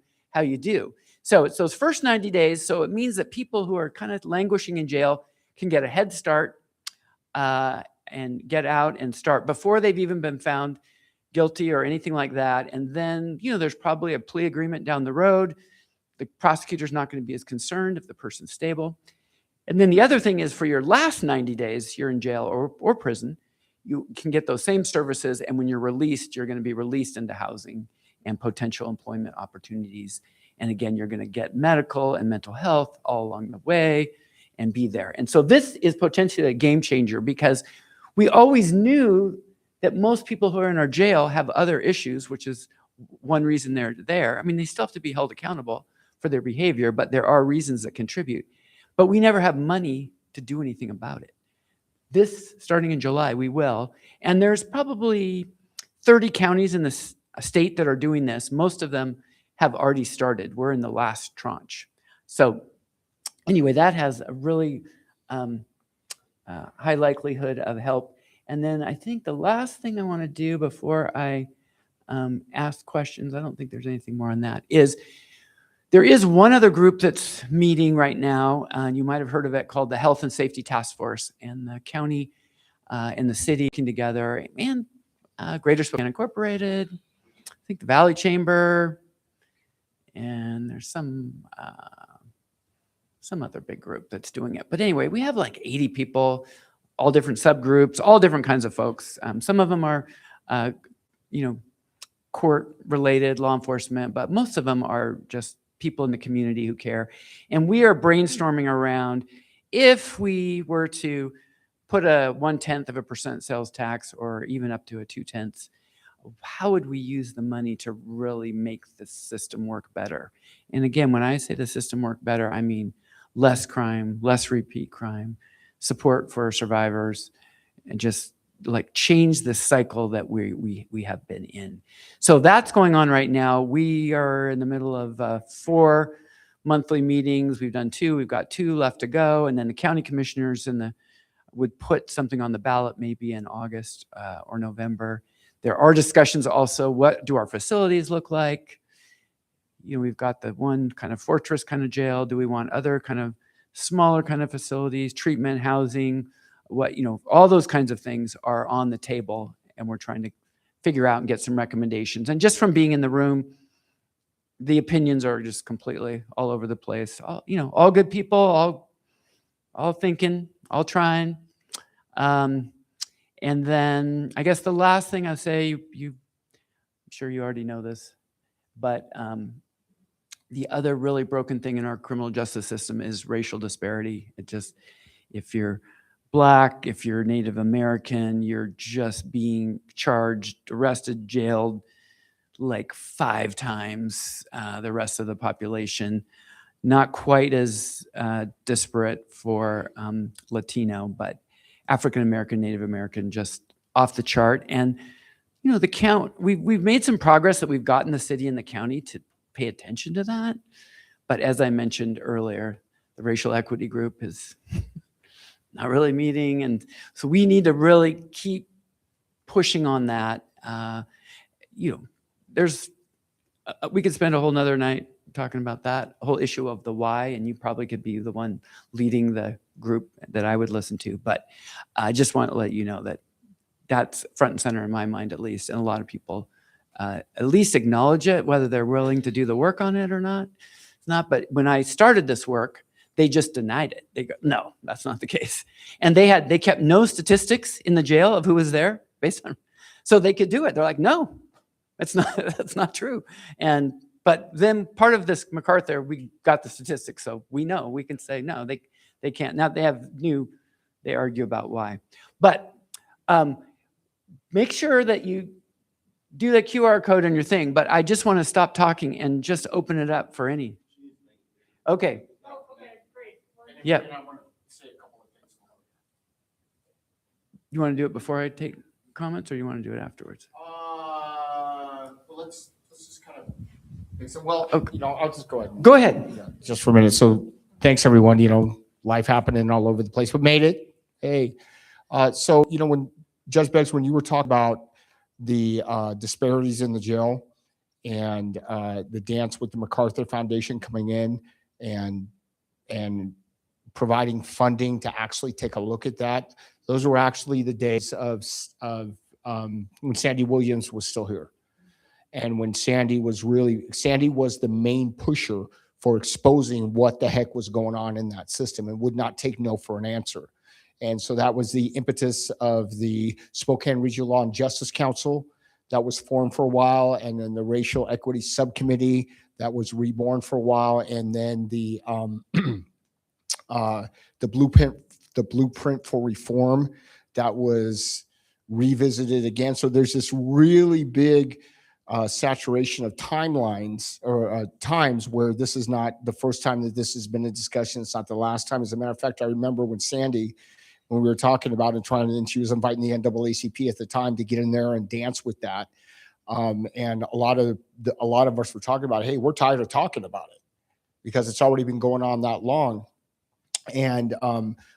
do. So it's those first 90 days. So it means that people who are kind of languishing in jail can get a head start and get out and start before they've even been found guilty or anything like that. And then, there's probably a plea agreement down the road. The prosecutor's not going to be as concerned if the person's stable. And then the other thing is for your last 90 days, you're in jail or prison, you can get those same services. And when you're released, you're going to be released into housing and potential employment opportunities. And again, you're going to get medical and mental health all along the way and be there. And so this is potentially a game changer because we always knew that most people who are in our jail have other issues, which is one reason they're there. I mean, they still have to be held accountable for their behavior, but there are reasons that contribute. But we never have money to do anything about it. This, starting in July, we will. And there's probably 30 counties in the state that are doing this. Most of them have already started. We're in the last tranche. So anyway, that has a really high likelihood of help. And then I think the last thing I want to do before I ask questions, I don't think there's anything more on that, is there is one other group that's meeting right now, and you might have heard of it, called the Health and Safety Task Force. And the county and the city working together, and Greater Spokane Incorporated, I think the Valley Chamber, and there's some other big group that's doing it. But anyway, we have like 80 people, all different subgroups, all different kinds of folks. Some of them are, court-related, law enforcement, but most of them are just people in the community who care. And we are brainstorming around if we were to put a 0.1% sales tax or even up to a 0.2, how would we use the money to really make the system work better? And again, when I say the system work better, I mean less crime, less repeat crime, support for survivors, and just like change the cycle that we have been in. So that's going on right now. We are in the middle of 4 monthly meetings. We've done 2. We've got 2 left to go. And then the county commissioners would put something on the ballot maybe in August or November. There are discussions also, what do our facilities look like? We've got the one kind of fortress kind of jail. Do we want other kind of smaller kind of facilities, treatment, housing? All those kinds of things are on the table, and we're trying to figure out and get some recommendations. And just from being in the room, the opinions are just completely all over the place. All good people, all thinking, all trying. And then I guess the last thing I say, I'm sure you already know this, but the other really broken thing in our criminal justice system is racial disparity. If you're Black, if you're Native American, you're just being charged, arrested, jailed like 5 times the rest of the population. Not quite as disparate for Latino, but African American, Native American, just off the chart. And we've made some progress that we've gotten the city and the county to pay attention to that. But as I mentioned earlier, the racial equity group is not really meeting. And so we need to really keep pushing on that. We could spend a whole nother night talking about that whole issue of the why, and you probably could be the one leading the group that I would listen to. But I just want to let you know that that's front and center in my mind, at least. And a lot of people at least acknowledge it, whether they're willing to do the work on it or not. It's not. But when I started this work, they just denied it. They go, no, that's not the case. And they kept no statistics in the jail of who was there based on, so they could do it. They're like, no, that's not true. But then part of this MacArthur, we got the statistics, so we know we can say no, they can't. Now they argue about why. But make sure that you do the QR code on your thing. But I just want to stop talking and just open it up for any. Okay. Yeah. You want to do it before I take comments, or you want to do it afterwards? Well, let's just kind of So, well, Okay. I'll just go ahead. Go ahead. Just for a minute. So thanks everyone, life happening all over the place, but made it. Hey, so, when Judge Beggs, when you were talking about the disparities in the jail and the dance with the MacArthur Foundation coming in and providing funding to actually take a look at that, those were actually the days of when Sandy Williams was still here. And when Sandy was the main pusher for exposing what the heck was going on in that system and would not take no for an answer. And so that was the impetus of the Spokane Regional Law and Justice Council that was formed for a while, and then the Racial Equity Subcommittee that was reborn for a while, and then the blueprint for reform that was revisited again. So there's this really big saturation of timelines or times where this is not the first time that this has been a discussion. It's not the last time. As a matter of fact, I remember when Sandy, when we were talking about it, and she was inviting the NAACP at the time to get in there and dance with that. And a lot of us were talking about, hey, we're tired of talking about it because it's already been going on that long. And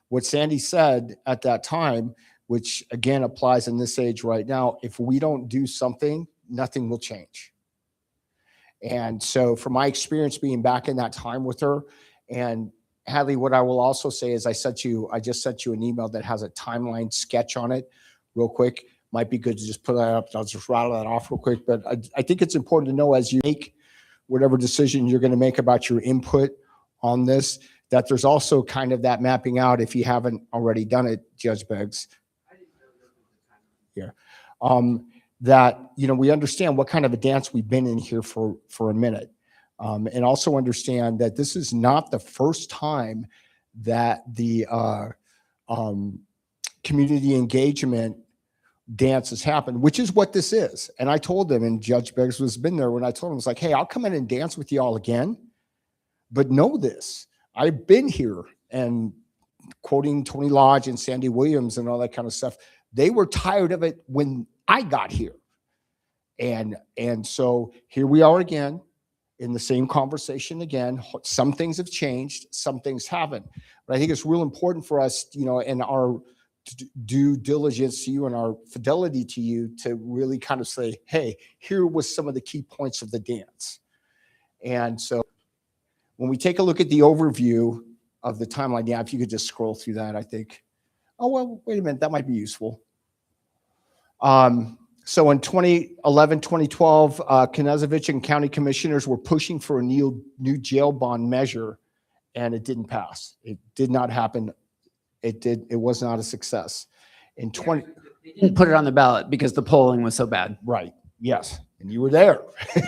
what Sandy said at that time, which again applies in this age right now, if we don't do something, nothing will change. And so from my experience being back in that time with her, and Hadley, what I will also say is I just sent you an email that has a timeline sketch on it real quick. Might be good to just put that up. I'll just rattle that off real quick. But I think it's important to know as you make whatever decision you're going to make about your input on this, that there's also kind of that mapping out, if you haven't already done it, Judge Beggs. Yeah. That, we understand what kind of a dance we've been in here for a minute. And also understand that this is not the first time that the community engagement dance has happened, which is what this is. And I told them, and Judge Beggs has been there when I told him, it's like, hey, I'll come in and dance with you all again, but know this, I've been here. And quoting Tony Lodge and Sandy Williams and all that kind of stuff, they were tired of it when I got here. And so here we are again in the same conversation again. Some things have changed, some things haven't. But I think it's real important for us, in our due diligence to you and our fidelity to you to really kind of say, hey, here was some of the key points of the dance. And so when we take a look at the overview of the timeline, yeah, if you could just scroll through that, I think, oh, well, wait a minute, that might be useful. So in 2011, 2012, Knežević and county commissioners were pushing for a new jail bond measure, and it didn't pass. It did not happen. It was not a success. In they didn't put it on the ballot because the polling was so bad. Right. Yes. And you were there.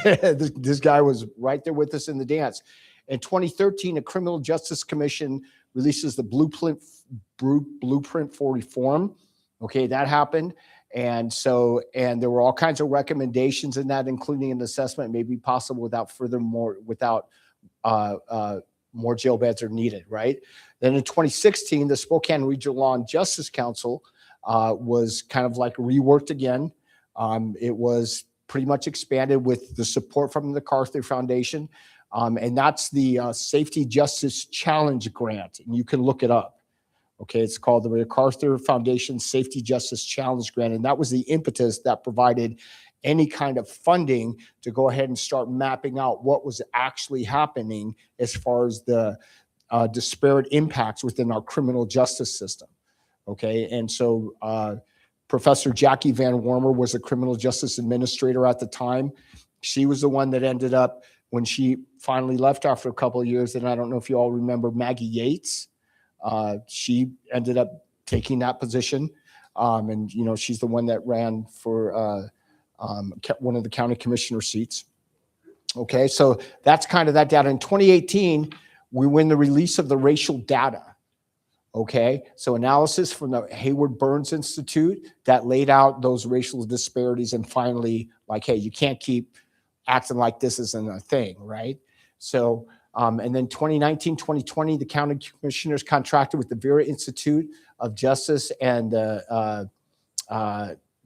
this guy was right there with us in the dance. In 2013, a Criminal Justice Commission releases the blueprint for reform. Okay, that happened. And there were all kinds of recommendations in that, including an assessment may be possible without more jail beds are needed, right? Then in 2016, the Spokane Regional Law and Justice Council was kind of like reworked again. It was pretty much expanded with the support from the MacArthur Foundation. And that's the Safety Justice Challenge Grant. And you can look it up. Okay, it's called the MacArthur Foundation Safety Justice Challenge Grant. And that was the impetus that provided any kind of funding to go ahead and start mapping out what was actually happening as far as the disparate impacts within our criminal justice system. Okay, and so Professor Jackie Van Wormer was a criminal justice administrator at the time. She was the one that ended up, when she finally left after a couple of years, and I don't know if you all remember Maggie Yates, she ended up taking that position. And, she's the one that ran for one of the county commissioner seats. Okay, so that's kind of that data. In 2018, we win the release of the racial data. Okay, so analysis from the Hayward Burns Institute that laid out those racial disparities, and finally, like, hey, you can't keep acting like this isn't a thing, right? So, and then 2019, 2020, the county commissioners contracted with the Vera Institute of Justice and the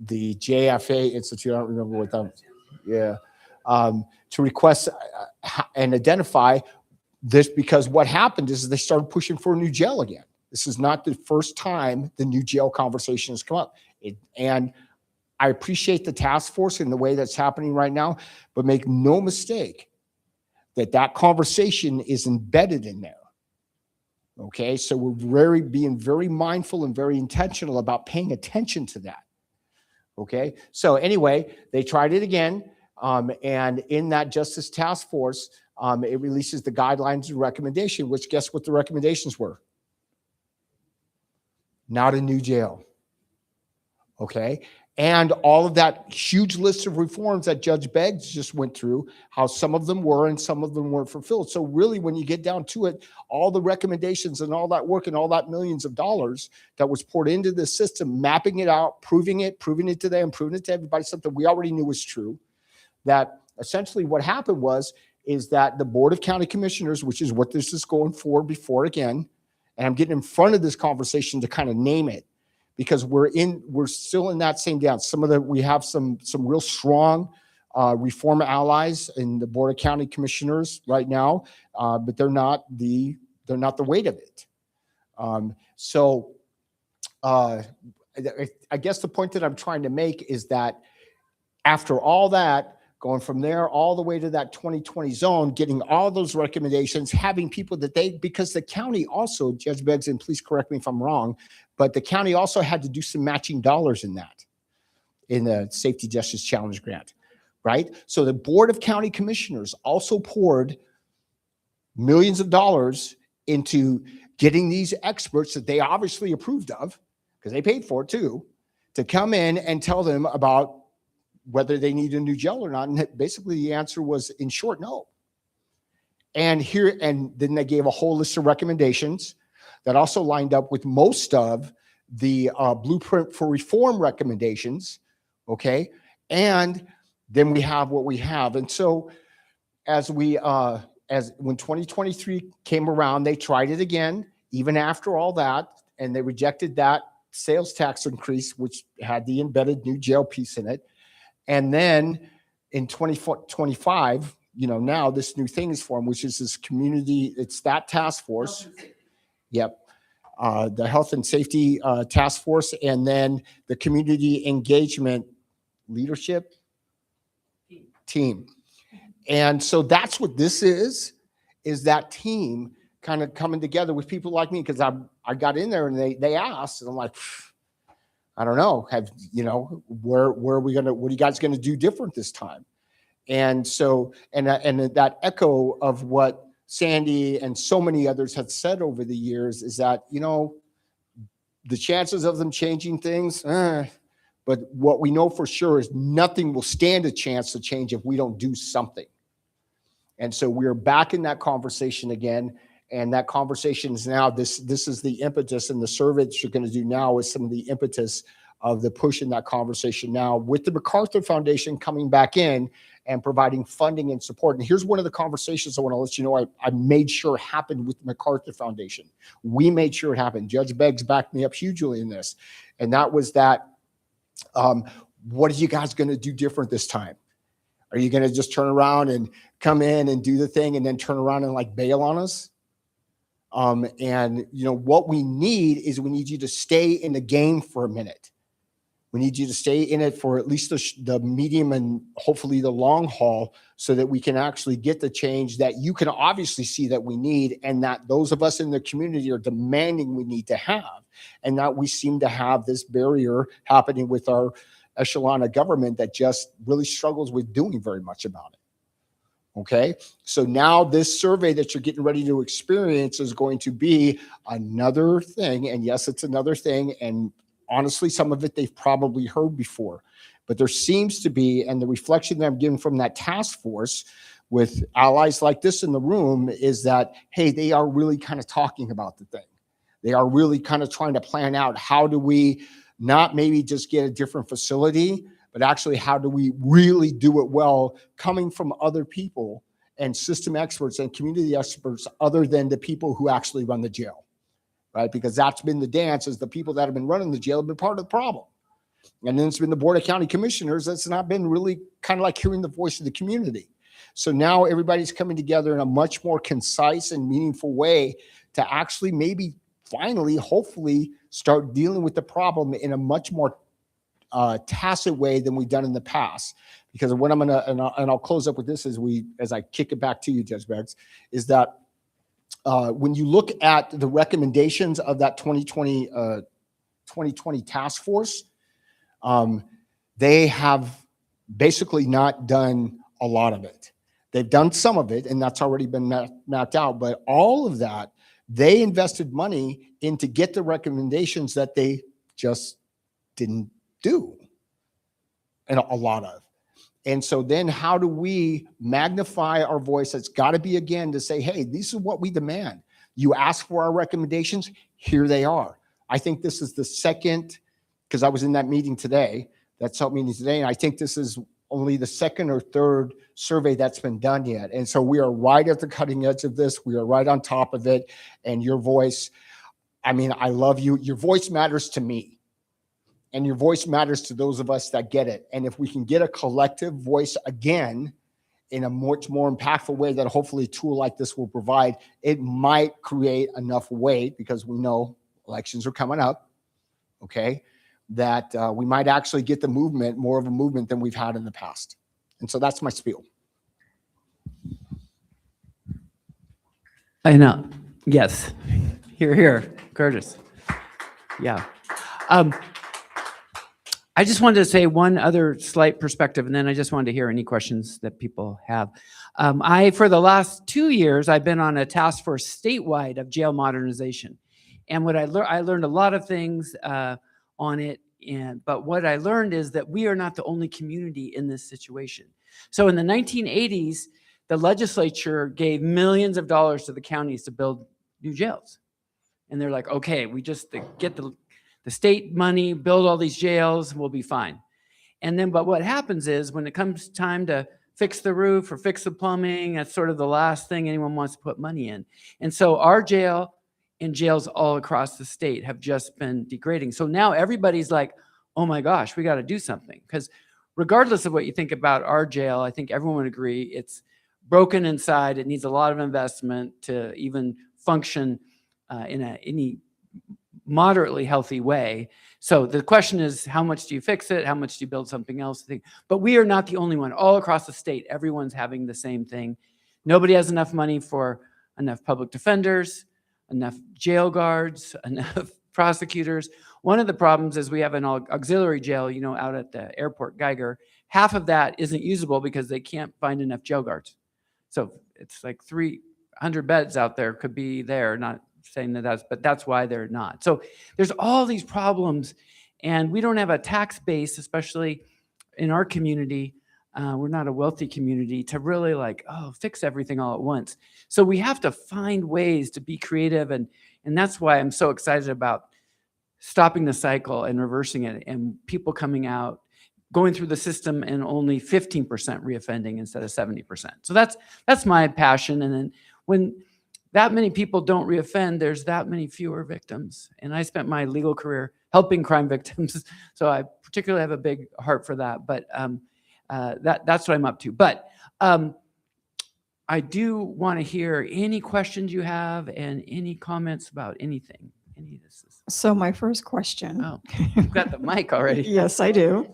JFA Institute. I don't remember what that. Yeah. to request and identify this, because what happened is they started pushing for a new jail again. This is not the first time the new jail conversation has come up. And I appreciate the task force and the way that's happening right now, but make no mistake that that conversation is embedded in there. Okay, so we're being very mindful and very intentional about paying attention to that. Okay, so anyway, they tried it again, and in that Justice Task Force, it releases the guidelines and recommendation, which guess what the recommendations were? Not a new jail. Okay, and all of that huge list of reforms that Judge Beggs just went through, how some of them were and some of them weren't fulfilled. So really, when you get down to it, all the recommendations and all that work and all that millions of dollars that was poured into the system, mapping it out, proving it to them, proving it to everybody, something we already knew was true, that essentially what happened is that the Board of County Commissioners, which is what this is going for before again, and I'm getting in front of this conversation to kind of name it, because we're still in that same dance. We have some real strong reform allies in the Board of County Commissioners right now, but they're not the weight of it. So I guess the point that I'm trying to make is that after all that, going from there all the way to that 2020 zone, getting all those recommendations, having people because the county also, Judge Beggs, and please correct me if I'm wrong, but the county also had to do some matching dollars in the Safety Justice Challenge Grant, right? So the Board of County Commissioners also poured millions of dollars into getting these experts that they obviously approved of, because they paid for it too, to come in and tell them about whether they need a new jail or not. And basically the answer was, in short, no. And then they gave a whole list of recommendations that also lined up with most of the blueprint for reform recommendations. Okay. And then we have what we have. And so when 2023 came around, they tried it again, even after all that, and they rejected that sales tax increase, which had the embedded new jail piece in it. And then in 2025, now this new thing is formed, which is this community, it's that task force. Yep. The health and safety task force, and then the community engagement leadership team. And so that's what this is that team kind of coming together with people like me, because I got in there and they asked, and I'm like, I don't know, where are we gonna, what are you guys gonna do different this time? And so, and that echo of what Sandy and so many others had said over the years is that, the chances of them changing things, but what we know for sure is nothing will stand a chance to change if we don't do something. And so we're back in that conversation again. And that conversation is now, this is the impetus, and the survey that you're going to do now is some of the impetus of the push in that conversation now, with the MacArthur Foundation coming back in and providing funding and support. And here's one of the conversations I want to let you know I made sure happened with the MacArthur Foundation. We made sure it happened. Judge Beggs backed me up hugely in this. And that was that, what are you guys going to do different this time? Are you going to just turn around and come in and do the thing and then turn around and bail on us? And what we need is, we need you to stay in the game for a minute. We need you to stay in it for at least the medium and hopefully the long haul, so that we can actually get the change that you can obviously see that we need, and that those of us in the community are demanding we need to have. And that we seem to have this barrier happening with our echelon of government that just really struggles with doing very much about it. Okay, so now this survey that you're getting ready to experience is going to be another thing. And yes, it's another thing. And honestly, some of it they've probably heard before. But there seems to be, and the reflection that I'm getting from that task force with allies like this in the room, is that, hey, they are really kind of talking about the thing. They are really kind of trying to plan out, how do we not maybe just get a different facility, but actually how do we really do it well, coming from other people and system experts and community experts other than the people who actually run the jail, right? Because that's been the dance, is the people that have been running the jail have been part of the problem. And then it's been the Board of County Commissioners that's not been really kind of like hearing the voice of the community. So now everybody's coming together in a much more concise and meaningful way to actually maybe finally, hopefully, start dealing with the problem in a much more tacit way than we've done in the past. Because what I'm gonna, and I'll close up with this as I kick it back to you, Judge Beggs, is that when you look at the recommendations of that 2020 task force, they have basically not done a lot of it. They've done some of it, and that's already been mapped out. But all of that, they invested money in to get the recommendations that they just didn't do, and a lot of. And so then how do we magnify our voice? It's got to be, again, to say, hey, this is what we demand. You ask for our recommendations, here they are. I think this is the second, because I was in that meeting today, that SELT meeting today, and I think this is only the second or third survey that's been done yet. And so we are right at the cutting edge of this. We are right on top of it. And your voice, I mean, I love you. Your voice matters to me. And your voice matters to those of us that get it. And if we can get a collective voice again in a much more impactful way that hopefully a tool like this will provide, it might create enough weight, because we know elections are coming up, okay, that we might actually get the movement, more of a movement than we've had in the past. And so that's my spiel. I know. Yes. Here, Curtis. Yeah. I just wanted to say one other slight perspective, and then I just wanted to hear any questions that people have. For the last 2 years, I've been on a task force statewide of jail modernization. And what I learned a lot of things on it. But what I learned is that we are not the only community in this situation. So in the 1980s, the legislature gave millions of dollars to the counties to build new jails. And they're like, okay, we just get the state money, build all these jails, we'll be fine. And then, but what happens is when it comes time to fix the roof or fix the plumbing, that's sort of the last thing anyone wants to put money in. And so our jail and jails all across the state have just been degrading. So now everybody's like, oh my gosh, we got to do something. Because regardless of what you think about our jail, I think everyone would agree it's broken inside. It needs a lot of investment to even function in any moderately healthy way. So the question is, how much do you fix it? How much do you build something else? But we are not the only one. All across the state, everyone's having the same thing. Nobody has enough money for enough public defenders, enough jail guards, enough prosecutors. One of the problems is we have an auxiliary jail, out at the airport, Geiger. Half of that isn't usable because they can't find enough jail guards. So it's like 300 beds out there could be there, not saying but that's why they're not. So there's all these problems, and we don't have a tax base, especially in our community. We're not a wealthy community to really fix everything all at once. So we have to find ways to be creative, and that's why I'm so excited about stopping the cycle and reversing it, and people coming out, going through the system and only 15% reoffending instead of 70%. So that's my passion. And then when that many people don't reoffend, there's that many fewer victims. And I spent my legal career helping crime victims, so I particularly have a big heart for that. But that's what I'm up to. But I do want to hear any questions you have and any comments about anything. Any of this. So my first question. Oh, you've got the mic already. Yes, I do.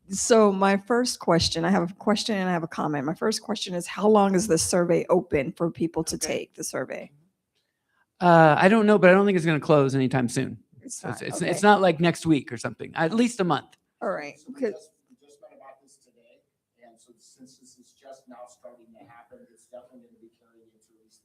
So my first question, I have a question and I have a comment. My first question is, how long is the survey open for people to take the survey? I don't know, but I don't think it's going to close anytime soon. It's It's not like next week or something. At least a month. All right. We just met about this today, and so since this is just now starting to happen, it's definitely going to be carried into at least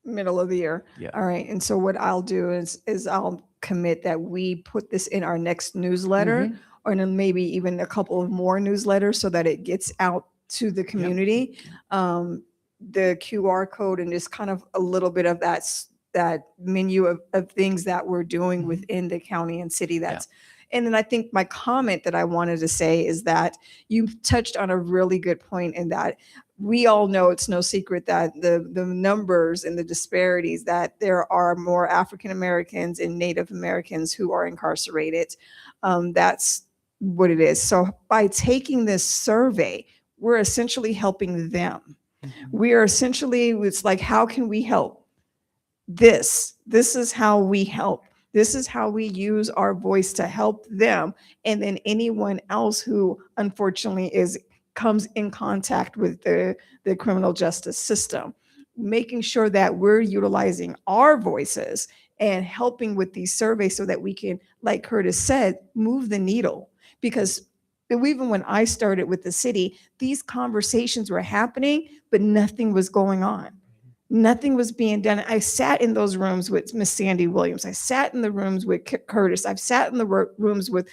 the middle of the year. Yeah. All right. And so what I'll do is I'll commit that we put this in our next newsletter, or then maybe even a couple of more newsletters so that it gets out to the community. The QR code and just kind of a little bit of that that menu of things that we're doing within the county and city. That's, and then I think my comment that I wanted to say is that you touched on a really good point in that we all know it's no secret that the numbers and the disparities, that there are more African Americans and Native Americans who are incarcerated. That's what it is. So by taking this survey, we're essentially helping them. We are essentially, it's like, how can we help? This is how we help. This is how we use our voice to help them. And then anyone else who unfortunately comes in contact with the criminal justice system, making sure that we're utilizing our voices and helping with these surveys so that we can, like Curtis said, move the needle. Because even when I started with the city, these conversations were happening, but nothing was going on. Nothing was being done. I sat in those rooms with Miss Sandy Williams. I sat in the rooms with Curtis. I've sat in the rooms with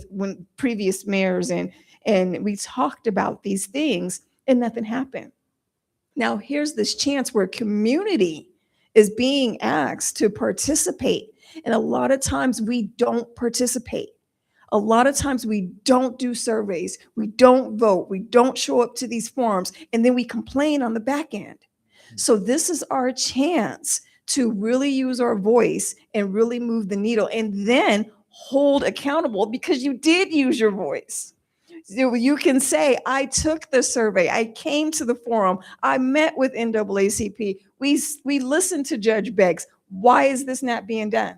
when previous mayors, and we talked about these things and nothing happened. Now here's this chance where community is being asked to participate. And a lot of times we don't participate. A lot of times we don't do surveys. We don't vote. We don't show up to these forums, and then we complain on the back end. So this is our chance to really use our voice and really move the needle, and then hold accountable because you did use your voice. You can say, I took the survey, I came to the forum, I met with NAACP, we listened to Judge Beggs. Why is this not being done?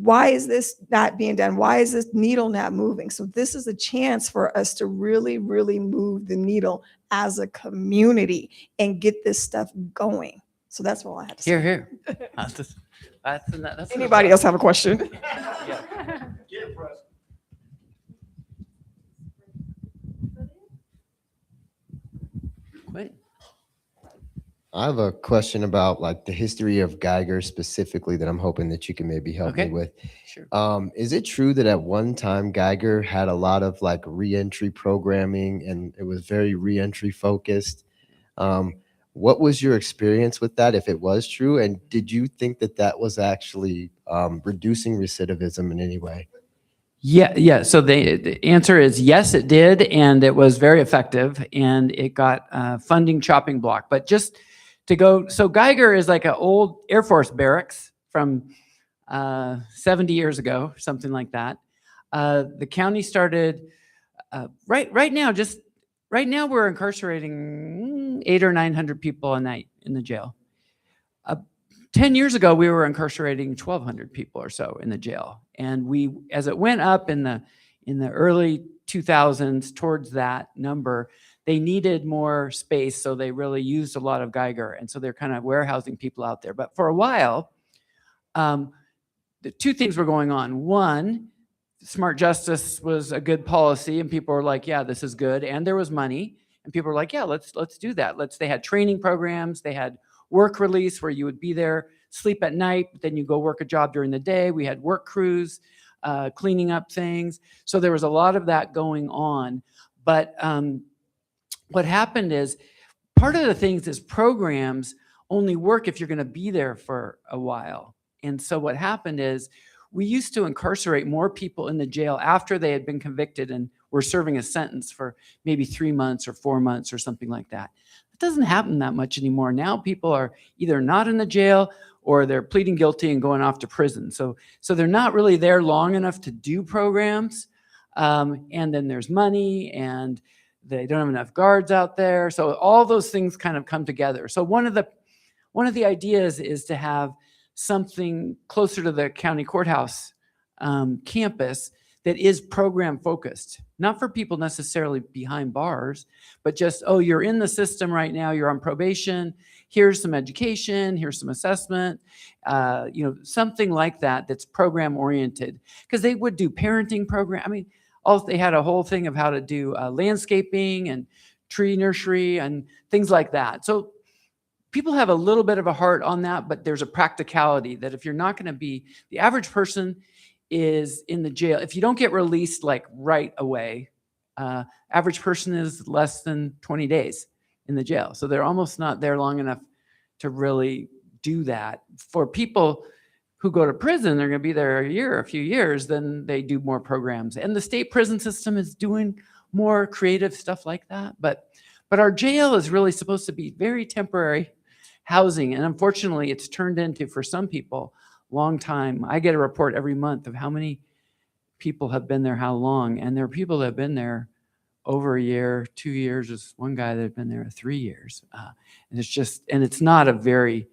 Why is this not being done? Why is this needle not moving? So this is a chance for us to really, really move the needle as a community and get this stuff going. So that's all I had to say. Here, here. That's Anybody else have a question? Yeah. Get it, Preston. Wait. I have a question about like the history of Geiger specifically that I'm hoping that you can maybe help Okay. me with. Sure. Is it true that at one time Geiger had a lot of like reentry programming and it was very reentry focused? What was your experience with that, if it was true? And did you think that that was actually reducing recidivism in any way? Yeah. So the answer is yes, it did, and it was very effective, and it got funding chopping block. But just to go, so Geiger is like an old Air Force barracks from 70 years ago, something like that. The county started right now we're incarcerating 800 or 900 people a night in the jail. 10 years ago, we were incarcerating 1,200 people or so in the jail. And as it went up in the early 2000s towards that number, they needed more space. So they really used a lot of Geiger. And so they're kind of warehousing people out there. But for a while, the two things were going on. One, smart justice was a good policy, and people were like, yeah, this is good. And there was money, and people were like, yeah, let's do that. They had training programs. They had work release where you would be there, sleep at night, but then you go work a job during the day. We had work crews, cleaning up things. So there was a lot of that going on. But what happened is, part of the things is programs only work if you're going to be there for a while. And so what happened is, we used to incarcerate more people in the jail after they had been convicted and were serving a sentence for maybe 3 months or 4 months or something like that. It doesn't happen that much anymore. Now people are either not in the jail or they're pleading guilty and going off to prison. So they're not really there long enough to do programs. And then there's money, and they don't have enough guards out there. So all those things kind of come together. So one of the ideas is to have something closer to the county courthouse campus that is program focused, not for people necessarily behind bars, but just, oh, you're in the system right now, you're on probation, here's some education, here's some assessment, something like that that's program oriented. Because they would do parenting program. I mean, they had a whole thing of how to do landscaping and tree nursery and things like that. So people have a little bit of a heart on that, but there's a practicality that if you're not going to be, the average person is in the jail. If you don't get released like right away, average person is less than 20 days in the jail. So they're almost not there long enough to really do that. For people who go to prison, they're going to be there a year, a few years, then they do more programs. And the state prison system is doing more creative stuff like that. But our jail is really supposed to be very temporary housing. And unfortunately, it's turned into, for some people, long time. I get a report every month of how many people have been there, how long. And there are people that have been there over a year, 2 years. There's one guy that had been there 3 years. And it's not a very,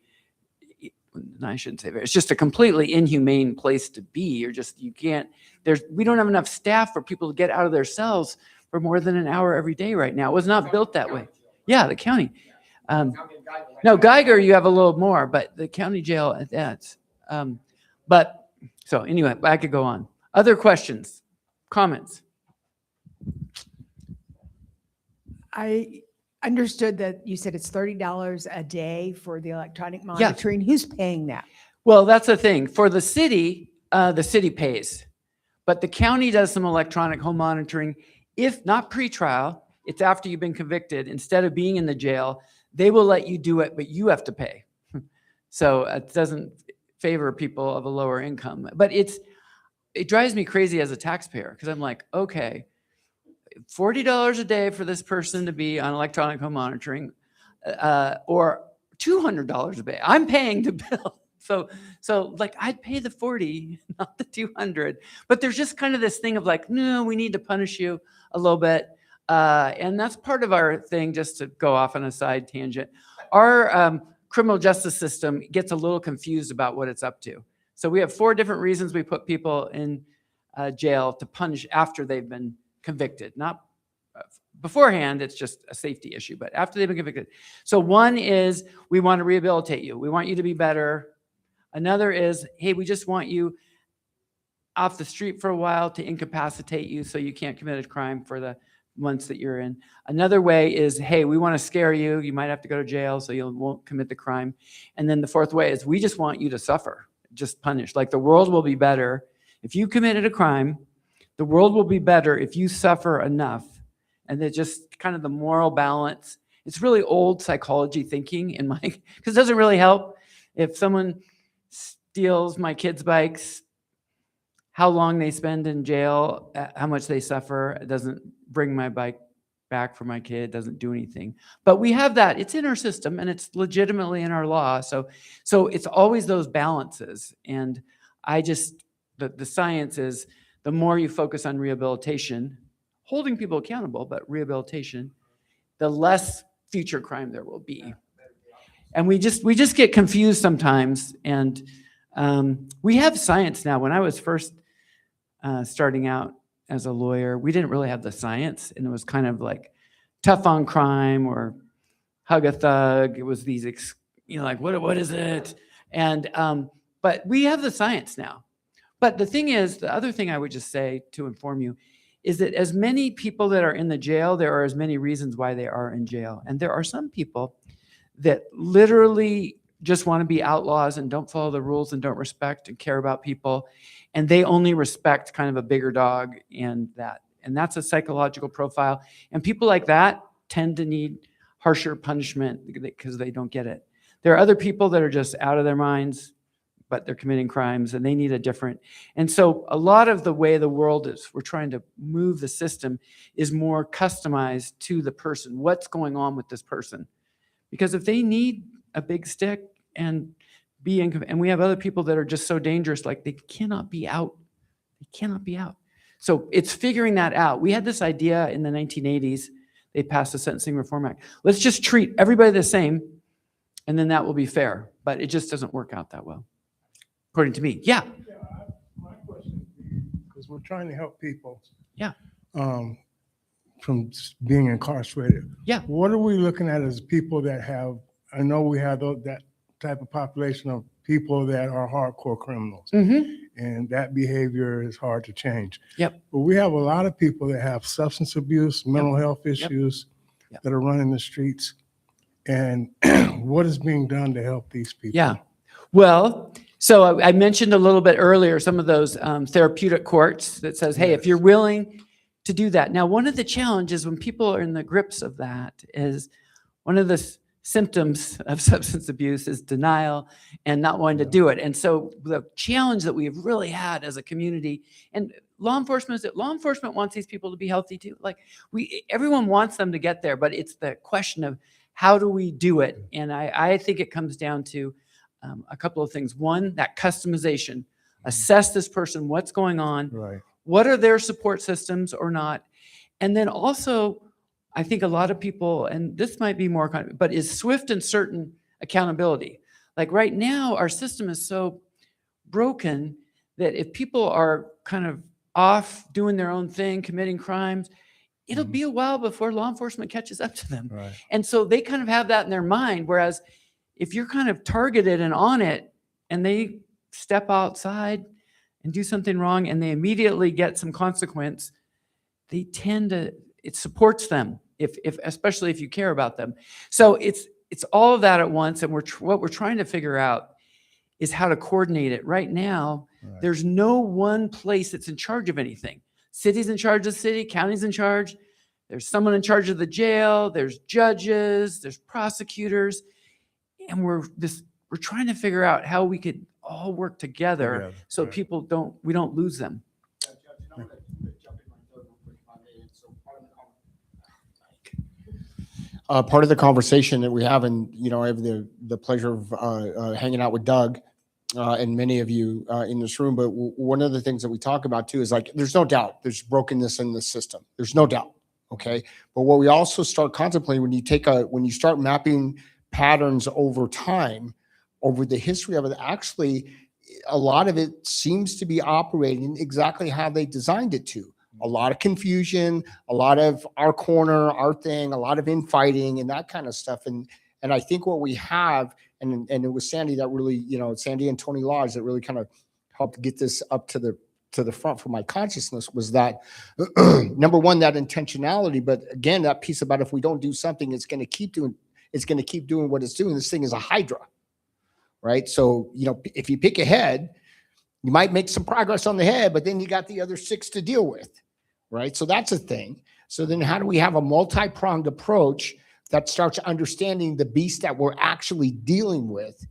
I shouldn't say very, it's just a completely inhumane place to be. We don't have enough staff for people to get out of their cells for more than an hour every day right now. It was not built that way. Yeah, the county. No, Geiger, you have a little more, but the county jail, that's, but so anyway, I could go on. Other questions, comments? I understood that you said it's $30 a day for the electronic monitoring. Who's paying that? Well, that's the thing. For the city pays, but the county does some electronic home monitoring. If not pretrial, it's after you've been convicted. Instead of being in the jail, they will let you do it, but you have to pay. So it doesn't favor people of a lower income. But it drives me crazy as a taxpayer because I'm like, okay, $40 a day for this person to be on electronic home monitoring, or $200 a day. I'm paying the bill. So like I'd pay the 40, not the 200. But there's just kind of this thing of like, no, we need to punish you a little bit. And that's part of our thing, just to go off on a side tangent. Our criminal justice system gets a little confused about what it's up to. So we have 4 different reasons we put people in jail to punish after they've been convicted. Not beforehand, it's just a safety issue, but after they've been convicted. So one is we want to rehabilitate you. We want you to be better. Another is, hey, we just want you off the street for a while to incapacitate you so you can't commit a crime for the months that you're in. Another way is, hey, we want to scare you. You might have to go to jail so you won't commit the crime. And then the 4th way is we just want you to suffer, just punish. Like the world will be better if you committed a crime. The world will be better if you suffer enough. And they're just kind of the moral balance. It's really old psychology thinking in my, because it doesn't really help. If someone steals my kids' bikes, how long they spend in jail, how much they suffer, it doesn't bring my bike back for my kid, doesn't do anything. But we have that, it's in our system and it's legitimately in our law. So it's always those balances. And the science is, the more you focus on rehabilitation, holding people accountable, but rehabilitation, the less future crime there will be. And we just get confused sometimes. And we have science now. When I was first starting out as a lawyer, we didn't really have the science. And it was kind of like tough on crime or hug a thug. It was these, like, what is it? And, but we have the science now. But the thing is, the other thing I would just say to inform you is that as many people that are in the jail, there are as many reasons why they are in jail. And there are some people that literally just want to be outlaws and don't follow the rules and don't respect and care about people. And they only respect kind of a bigger dog and that. And that's a psychological profile. And people like that tend to need harsher punishment because they don't get it. There are other people that are just out of their minds, but they're committing crimes and they need a different. And so a lot of the way the world is, we're trying to move the system is more customized to the person. What's going on with this person? Because if they need a big stick and and we have other people that are just so dangerous, like they cannot be out. They cannot be out. So it's figuring that out. We had this idea in the 1980s. They passed the Sentencing Reform Act. Let's just treat everybody the same and then that will be fair. But it just doesn't work out that well, according to me. Yeah. My question, because we're trying to help people. Yeah. From being incarcerated. Yeah. What are we looking at as people that have, I know we have that type of population of people that are hardcore criminals. Mm-hmm. And that behavior is hard to change. Yep. But we have a lot of people that have substance abuse, mental health issues that are running the streets. And what is being done to help these people? Yeah. Well, so I mentioned a little bit earlier some of those therapeutic courts that says, hey, if you're willing to do that. Now, one of the challenges when people are in the grips of that is one of the symptoms of substance abuse is denial and not wanting to do it. And so the challenge that we've really had as a community, and law enforcement wants these people to be healthy too. Like everyone wants them to get there, but it's the question of how do we do it? And I think it comes down to a couple of things. One, that customization. Assess this person, what's going on, Right. what are their support systems or not. And then also, I think a lot of people, and this might be more, but is swift and certain accountability. Like right now, our system is so broken that if people are kind of off doing their own thing, committing crimes, it'll be a while before law enforcement catches up to them. Right. And so they kind of have that in their mind. Whereas if you're kind of targeted and on it, and they step outside and do something wrong, and they immediately get some consequence, they tend to, it supports them, if especially if you care about them. So it's all of that at once. And what we're trying to figure out is how to coordinate it. Right now, there's no one place that's in charge of anything. City's in charge of the city, county's in charge. There's someone in charge of the jail. There's judges, there's prosecutors. And we're trying to figure out how we could all work together so people we don't lose them. Part of the conversation that we have, and I have the pleasure of hanging out with Doug and many of you in this room. But one of the things that we talk about too is like, there's no doubt there's brokenness in the system. There's no doubt. Okay. But what we also start contemplating when you start mapping patterns over time, over the history of it, actually, a lot of it seems to be operating exactly how they designed it to. A lot of confusion, a lot of our corner, our thing, a lot of infighting and that kind of stuff. And I think what we have, and it was Sandy that really, Sandy and Tony Lodge that really kind of helped get this up to the front for my consciousness, was that number one, that intentionality, but again, that piece about if we don't do something, it's going to keep doing what it's doing. This thing is a hydra, right? So, if you pick a head, you might make some progress on the head, but then you got the other 6 to deal with, right? So that's a thing. So then how do we have a multi-pronged approach that starts understanding the beast that we're actually dealing with,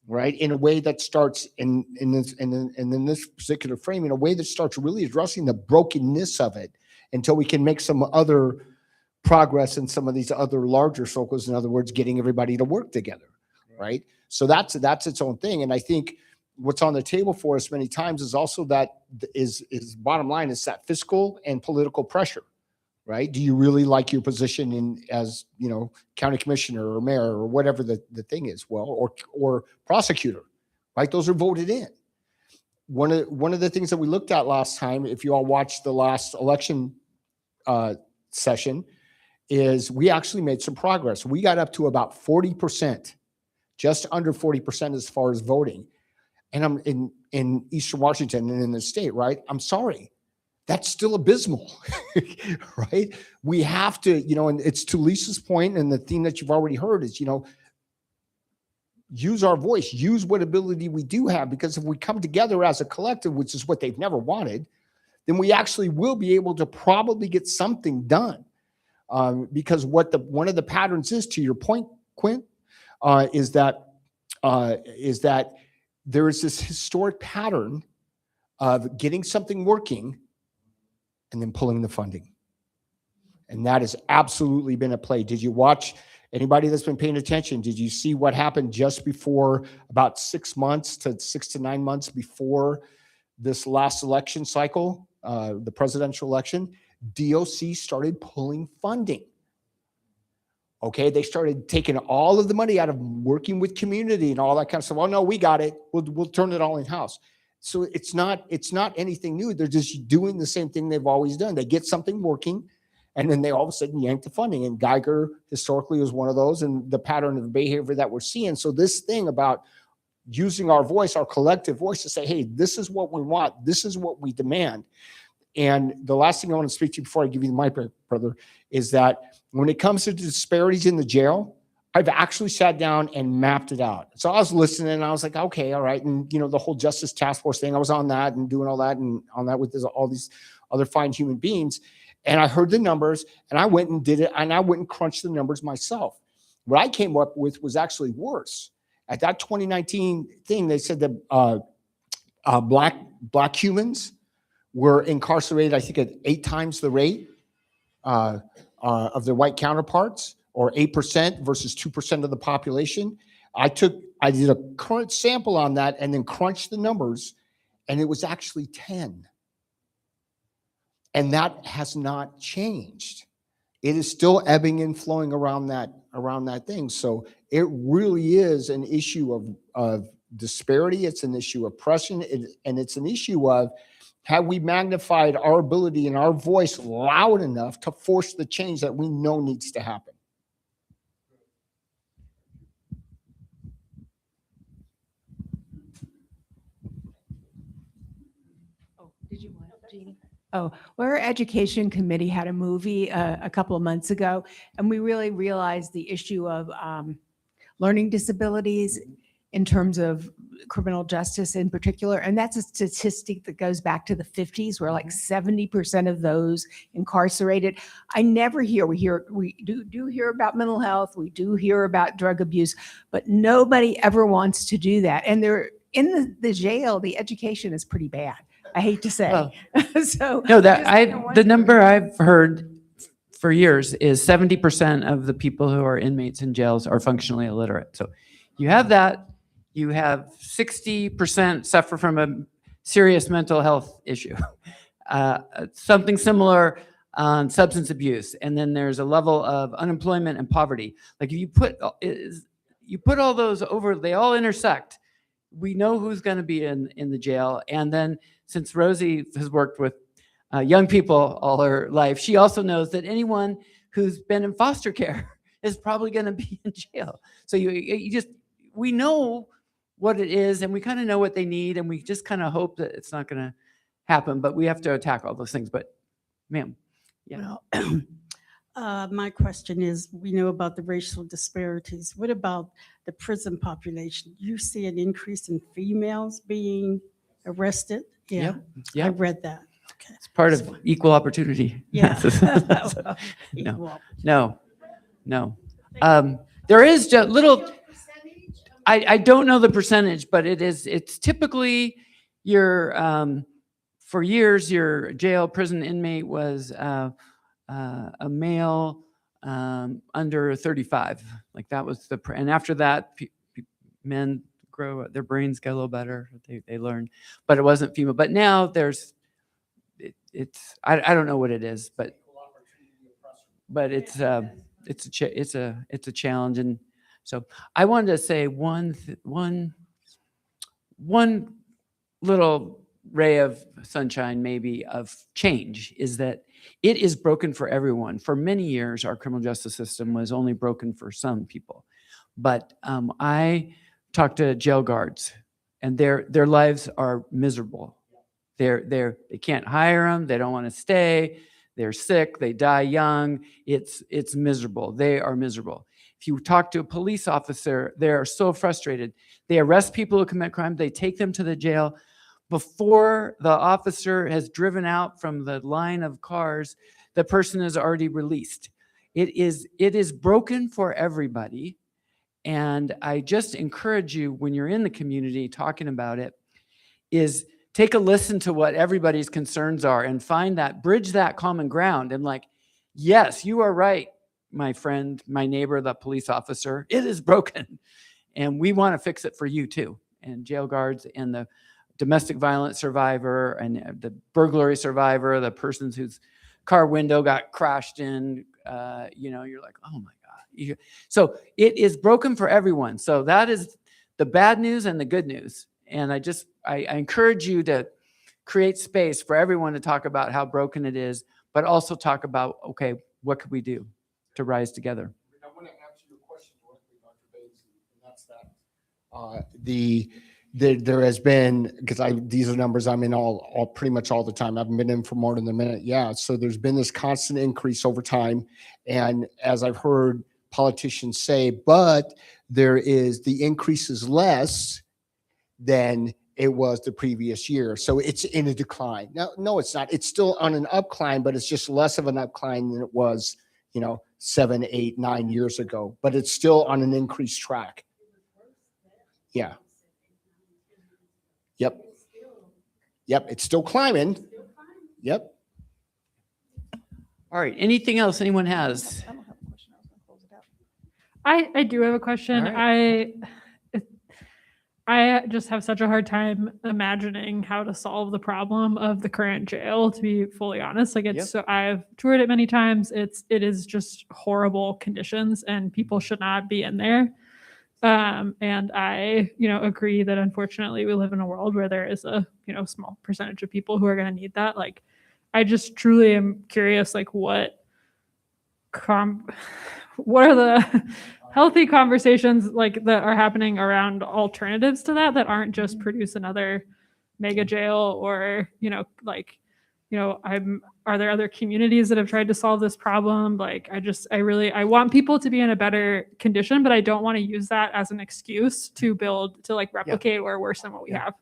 right? In a way that starts in this particular frame, in a way that starts really addressing the brokenness of it until we can make some other progress in some of these other larger circles. In other words, getting everybody to work together, right? So that's its own thing. And I think what's on the table for us many times is also that is bottom line is that fiscal and political pressure, right? Do you really like your position as county commissioner or mayor or whatever the thing is? Well, or prosecutor, right? Those are voted in. One of the things that we looked at last time, if you all watched the last election session, is we actually made some progress. We got up to about 40%, just under 40% as far as voting. And I'm in Eastern Washington and in the state, right? I'm sorry. That's still abysmal, right? We have to, and it's to Lisa's point, and the theme that you've already heard is, use our voice, use what ability we do have, because if we come together as a collective, which is what they've never wanted, then we actually will be able to probably get something done. Because one of the patterns is, to your point, Quint, is that there is this historic pattern of getting something working and then pulling the funding. And that has absolutely been at play. Did you watch, anybody that's been paying attention, did you see what happened just before, about 6 to 9 months before this last election cycle, the presidential election? DOC started pulling funding. Okay, they started taking all of the money out of working with community and all that kind of stuff. Oh no, we got it. We'll turn it all in house. So it's not anything new. They're just doing the same thing they've always done. They get something working, and then they all of a sudden yank the funding. And Geiger historically was one of those, and the pattern of behavior that we're seeing. So this thing about using our voice, our collective voice, to say, hey, this is what we want. This is what we demand. And the last thing I want to speak to you before I give you the mic, brother, is that when it comes to disparities in the jail, I've actually sat down and mapped it out. So I was listening and I was like, okay, all right. And, the whole Justice Task Force thing, I was on that and doing all that and on that with all these other fine human beings. And I heard the numbers and I went and did it, and I went and crunched the numbers myself. What I came up with was actually worse. At that 2019 thing, they said that black humans were incarcerated, I think, at 8 times the rate of their white counterparts, or 8% versus 2% of the population. I did a current sample on that and then crunched the numbers, and it was actually 10. And that has not changed. It is still ebbing and flowing around that thing. So it really is an issue of disparity. It's an issue of oppression, and it's an issue of, have we magnified our ability and our voice loud enough to force the change that we know needs to happen? Oh, did you want it, Jeannie? Oh, well, our education committee had a movie a couple of months ago, and we really realized the issue of learning disabilities in terms of criminal justice in particular. And that's a statistic that goes back to the 50s, where like 70% of those incarcerated. I never hear, we do hear about mental health, we do hear about drug abuse, but nobody ever wants to do that. And they're in the jail, the education is pretty bad, I hate to say. Well, So no, the the number I've heard for years is 70% of the people who are inmates in jails are functionally illiterate. So you have that. You have 60% suffer from a serious mental health issue. Something similar on substance abuse. And then there's a level of unemployment and poverty. Like if you put all those over, they all intersect. We know who's going to be in the jail. And then since Rosie has worked with young people all her life, she also knows that anyone who's been in foster care is probably going to be in jail. So we know what it is, and we kind of know what they need, and we just kind of hope that it's not going to happen, but we have to attack all those things. But ma'am, yeah. Well, my question is, we know about the racial disparities. What about the prison population? You see an increase in females being arrested? Yeah, Yeah. I read that. Okay. It's part of equal opportunity. Yeah. No. There is just little, I don't know the percentage, but it's typically for years, your jail prison inmate was a male under 35. Like that was and after that, men grow, their brains get a little better. They learn, but it wasn't female. But now I don't know what it is, but it's a challenge. And so I wanted to say one little ray of sunshine, maybe, of change, is that it is broken for everyone. For many years, our criminal justice system was only broken for some people. But I talked to jail guards, and their lives are miserable. They can't hire them. They don't want to stay. They're sick. They die young. It's miserable. They are miserable. If you talk to a police officer, they are so frustrated. They arrest people who commit crime. They take them to the jail. Before the officer has driven out from the line of cars, the person is already released. It is broken for everybody. And I just encourage you, when you're in the community talking about it, is take a listen to what everybody's concerns are and bridge that common ground. And like, yes, you are right, my friend, my neighbor, the police officer, it is broken. And we want to fix it for you too. And jail guards and the domestic violence survivor and the burglary survivor, the person whose car window got crashed in, you're like, oh my God. So it is broken for everyone. So that is the bad news and the good news. And I encourage you to create space for everyone to talk about how broken it is, but also talk about, okay, what could we do to rise together? I want to answer your question directly, Dr. Bates, and that's that there has been, because these are numbers I'm in all pretty much all the time. I haven't been in for more than a minute. Yeah. So there's been this constant increase over time. And as I've heard politicians say, but the increase is less than it was the previous year. So it's in a decline. No, it's not. It's still on an upcline, but it's just less of an upcline than it was, 7, 8, 9 years ago, but it's still on an increased track. Yeah. Yep. Yep. It's still climbing. Yep. All right. Anything else anyone has? I don't have a question. I was gonna close it out. I do have a question. All I just have such a hard time imagining how to solve the problem of the current jail, to be fully honest. Like it's so I've toured it many times. It is just horrible conditions and people should not be in there. And I, agree that unfortunately we live in a world where there is a, small percentage of people who are going to need that. Like, I just truly am curious, like what are the healthy conversations like that are happening around alternatives to that aren't just produce another mega jail or, are there other communities that have tried to solve this problem? Like, I want people to be in a better condition, but I don't want to use that as an excuse to replicate or worsen what we have.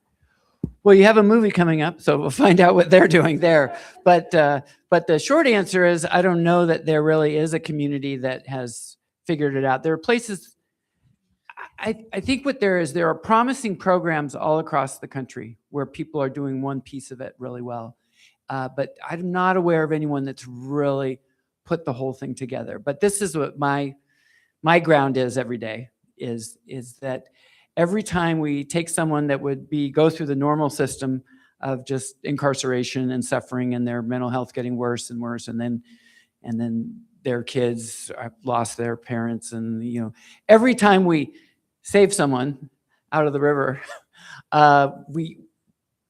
Well, you have a movie coming up, so we'll find out what they're doing there. But the short answer is I don't know that there really is a community that has figured it out. There are places. I think what there are promising programs all across the country where people are doing one piece of it really well. But I'm not aware of anyone that's really put the whole thing together. But this is what my ground is every day is that every time we take someone that would go through the normal system of just incarceration and suffering and their mental health getting worse and worse, and then their kids have lost their parents, and every time we save someone out of the river,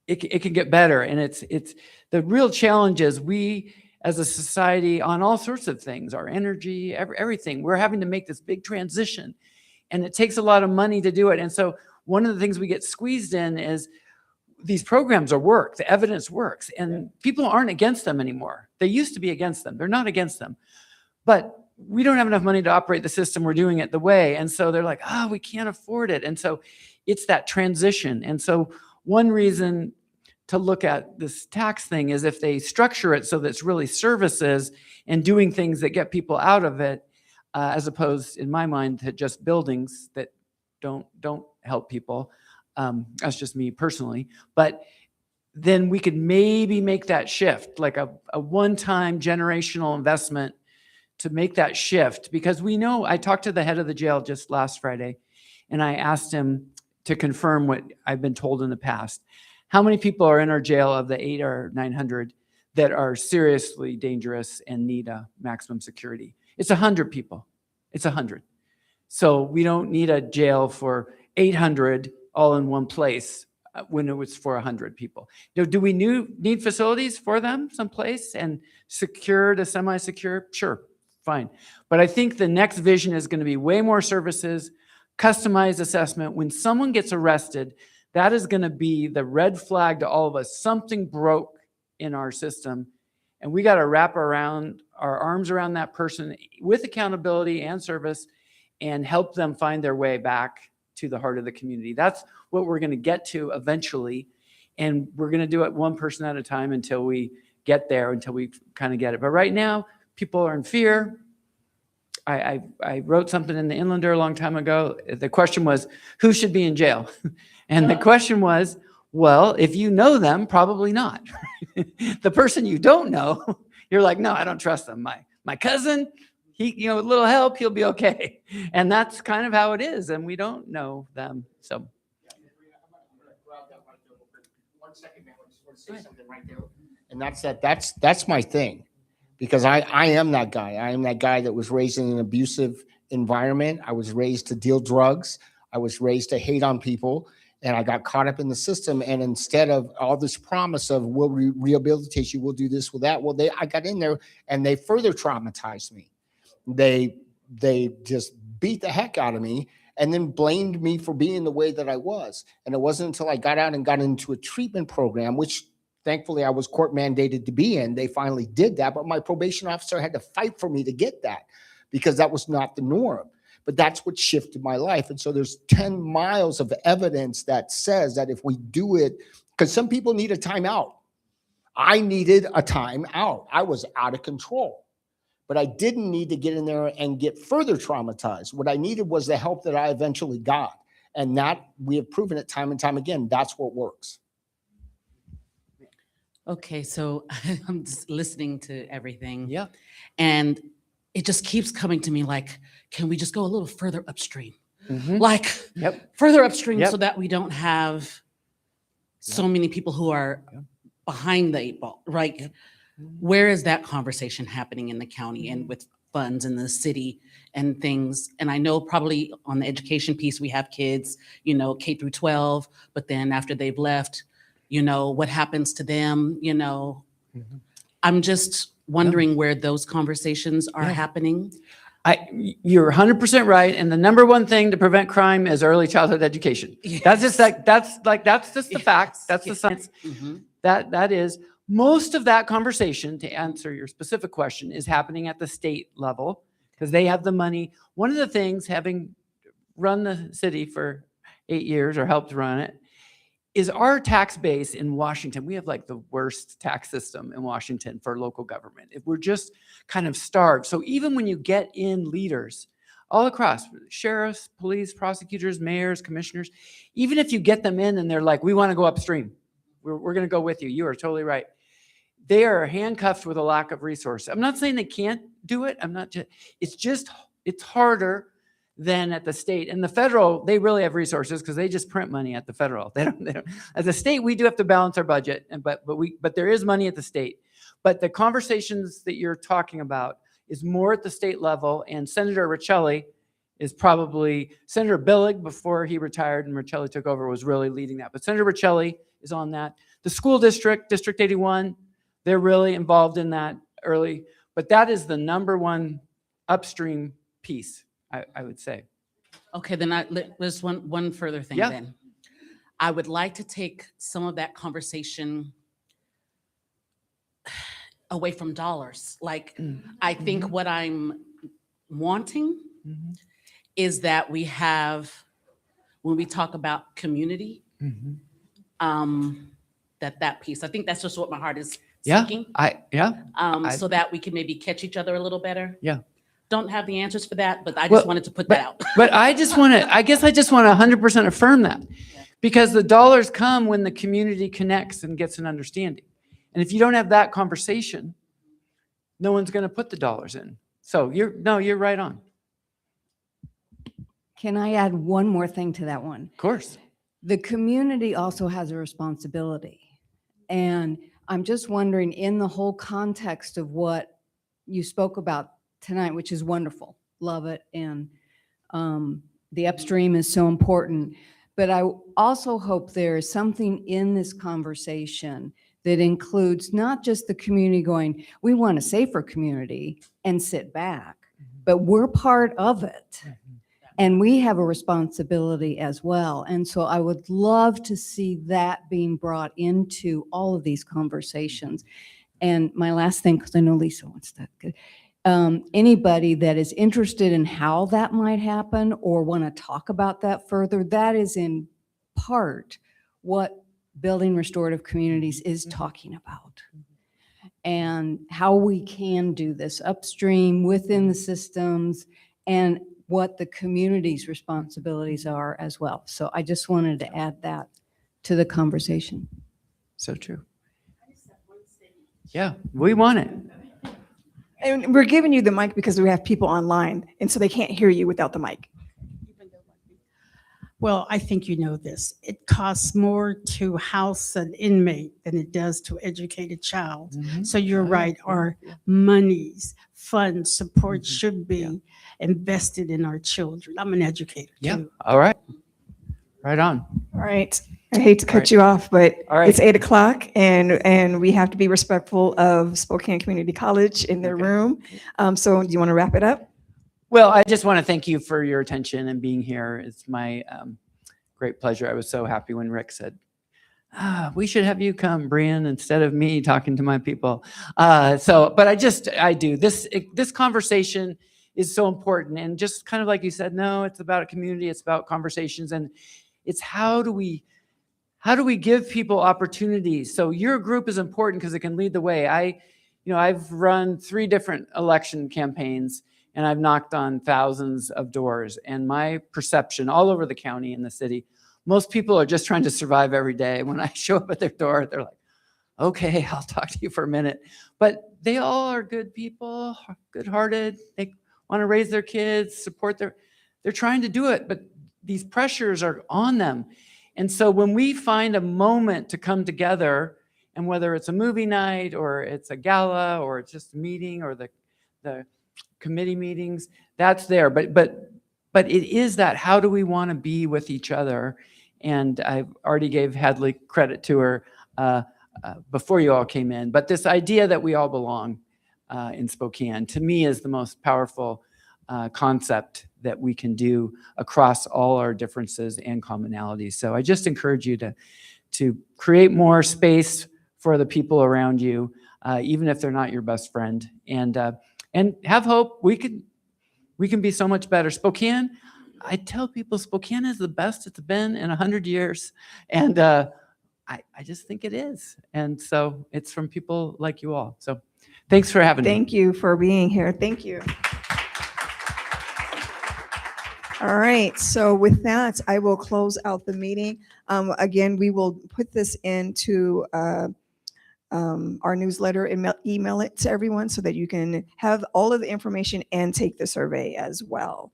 it can get better. And it's the real challenge is we as a society on all sorts of things, our energy, everything, we're having to make this big transition. And it takes a lot of money to do it. And so one of the things we get squeezed in is these programs work, the evidence works, and people aren't against them anymore. They used to be against them. They're not against them. But we don't have enough money to operate the system. We're doing it the way. And so they're like, we can't afford it. And so it's that transition. And so one reason to look at this tax thing is if they structure it so that it's really services and doing things that get people out of it, as opposed, in my mind, to just buildings that don't help people. That's just me personally. But then we could maybe make that shift, like a one-time generational investment to make that shift. Because we know, I talked to the head of the jail just last Friday, and I asked him to confirm what I've been told in the past. How many people are in our jail of the 800 or 900 that are seriously dangerous and need a maximum security? It's 100 people. It's 100. So we don't need a jail for 800 all in one place when it was for 100 people. Do we need facilities for them someplace and secure to semi-secure? Sure, fine. But I think the next vision is going to be way more services, customized assessment. When someone gets arrested, that is going to be the red flag to all of us. Something broke in our system. And we got to wrap our arms around that person with accountability and service and help them find their way back to the heart of the community. That's what we're going to get to eventually. And we're going to do it one person at a time until we get there, until we kind of get it. But right now, people are in fear. I wrote something in the Inlander a long time ago. The question was, who should be in jail? And the question was, well, if you know them, probably not. The person you don't know, you're like, no, I don't trust them. My cousin, he, a little help, he'll be okay. And that's kind of how it is. And we don't know them. So. One second, man. I just want to say something right there. And that's my thing. Because I am that guy. I am that guy that was raised in an abusive environment. I was raised to deal drugs. I was raised to hate on people. And I got caught up in the system. And instead of all this promise of we'll rehabilitate you, we'll do this, we'll that, I got in there and they further traumatized me. They just beat the heck out of me and then blamed me for being the way that I was. And it wasn't until I got out and got into a treatment program, which thankfully I was court mandated to be in. They finally did that, but my probation officer had to fight for me to get that because that was not the norm. But that's what shifted my life. And so there's 10 miles of evidence that says that if we do it, because some people need a timeout. I needed a timeout. I was out of control. but I didn't need to get in there and get further traumatized. What I needed was the help that I eventually got. And that we have proven it time and time again. That's what works. Okay, so I'm just listening to everything. Yeah. And it just keeps coming to me like, can we just go a little further upstream? Mhm. Like Yep. further upstream Yep. so that we don't have so many people who are behind the 8 ball, right? Where is that conversation happening in the county and with funds in the city and things? And I know probably on the education piece, we have kids, you know, K through 12, but then after they've left, you know, what happens to them, you know? I'm just wondering where those conversations are happening. You're 100% right. And the number one thing to prevent crime is early childhood education. That's just like, that's just the fact. That's the science. That is most of that conversation, to answer your specific question, is happening at the state level because they have the money. One of the things, having run the city for 8 years or helped run it, is our tax base in Washington. We have like the worst tax system in Washington for local government. If we're just kind of starved. So even when you get in leaders all across, sheriffs, police, prosecutors, mayors, commissioners, even if you get them in and they're like, we want to go upstream, we're going to go with you. You are totally right. They are handcuffed with a lack of resources. I'm not saying they can't do it. It's harder than at the state. And the federal, they really have resources because they just print money at the federal. They don't. As a state, we do have to balance our budget, but there is money at the state. But the conversations that you're talking about is more at the state level, and Senator Riccelli is probably, Senator Billig, before he retired and Riccelli took over, was really leading that. But Senator Riccelli is on that. The school district, District 81, they're really involved in that early. But that is the number one upstream piece, I would say. Okay, then there's one further thing then. I would like to take some of that conversation away from dollars. Like, I think what I'm wanting is that we have, when we talk about community, that piece. I think that's just what my heart is seeking. So that we can maybe catch each other a little better. Yeah. Don't have the answers for that, but I just wanted to put that out. But I just want to 100% affirm that, because the dollars come when the community connects and gets an understanding. And if you don't have that conversation, no one's going to put the dollars in. So you're right on. Can I add one more thing to that one? Of course. The community also has a responsibility. And I'm just wondering, in the whole context of what you spoke about tonight, which is wonderful, love it, and the upstream is so important. But I also hope there is something in this conversation that includes not just the community going, we want a safer community and sit back, but we're part of it. And we have a responsibility as well. And so I would love to see that being brought into all of these conversations. And my last thing, because I know Lisa wants that. Anybody that is interested in how that might happen or want to talk about that further, that is in part what Building Restorative Communities is talking about, and how we can do this upstream within the systems, and what the community's responsibilities are as well. So I just wanted to add that to the conversation. So true. Yeah, we want it. And we're giving you the mic because we have people online, and so they can't hear you without the mic. Well, I think you know this. It costs more to house an inmate than it does to educate a child. So you're right, our monies, funds, support should be invested in our children. I'm an educator too. All right. Right on. All right. I hate to cut you off, but it's 8 o'clock, and we have to be respectful of Spokane Community College in their room. So do you want to wrap it up? Well, I just want to thank you for your attention and being here. It's my great pleasure. I was so happy when Rick said, we should have you come, Brian, instead of me talking to my people. But I do. This conversation is so important. And just kind of like you said, no, it's about a community. It's about conversations. And it's how do we give people opportunities? So your group is important because it can lead the way. I've run 3 different election campaigns and I've knocked on thousands of doors. And my perception all over the county and the city, most people are just trying to survive every day. When I show up at their door, they're like, okay, I'll talk to you for a minute. But they all are good people, good-hearted. They want to raise their kids, support they're trying to do it, but these pressures are on them. And so when we find a moment to come together, and whether it's a movie night or it's a gala or it's just a meeting or the committee meetings, that's there. But it is that, how do we want to be with each other? And I already gave Hadley credit to her before you all came in. But this idea that we all belong in Spokane, to me, is the most powerful concept that we can do across all our differences and commonalities. So I just encourage you to create more space for the people around you, even if they're not your best friend, and have hope. We can be so much better. Spokane, I tell people, Spokane is the best it's been in 100 years, and I just think it is. And so it's from people like you all. So thanks for having me. Thank you for being here. Thank you. All right, so with that, I will close out the meeting. Again, we will put this into our newsletter and email it to everyone so that you can have all of the information and take the survey as well.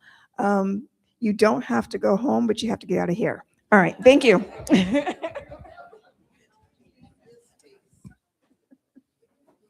You don't have to go home, but you have to get out of here. All right, thank you.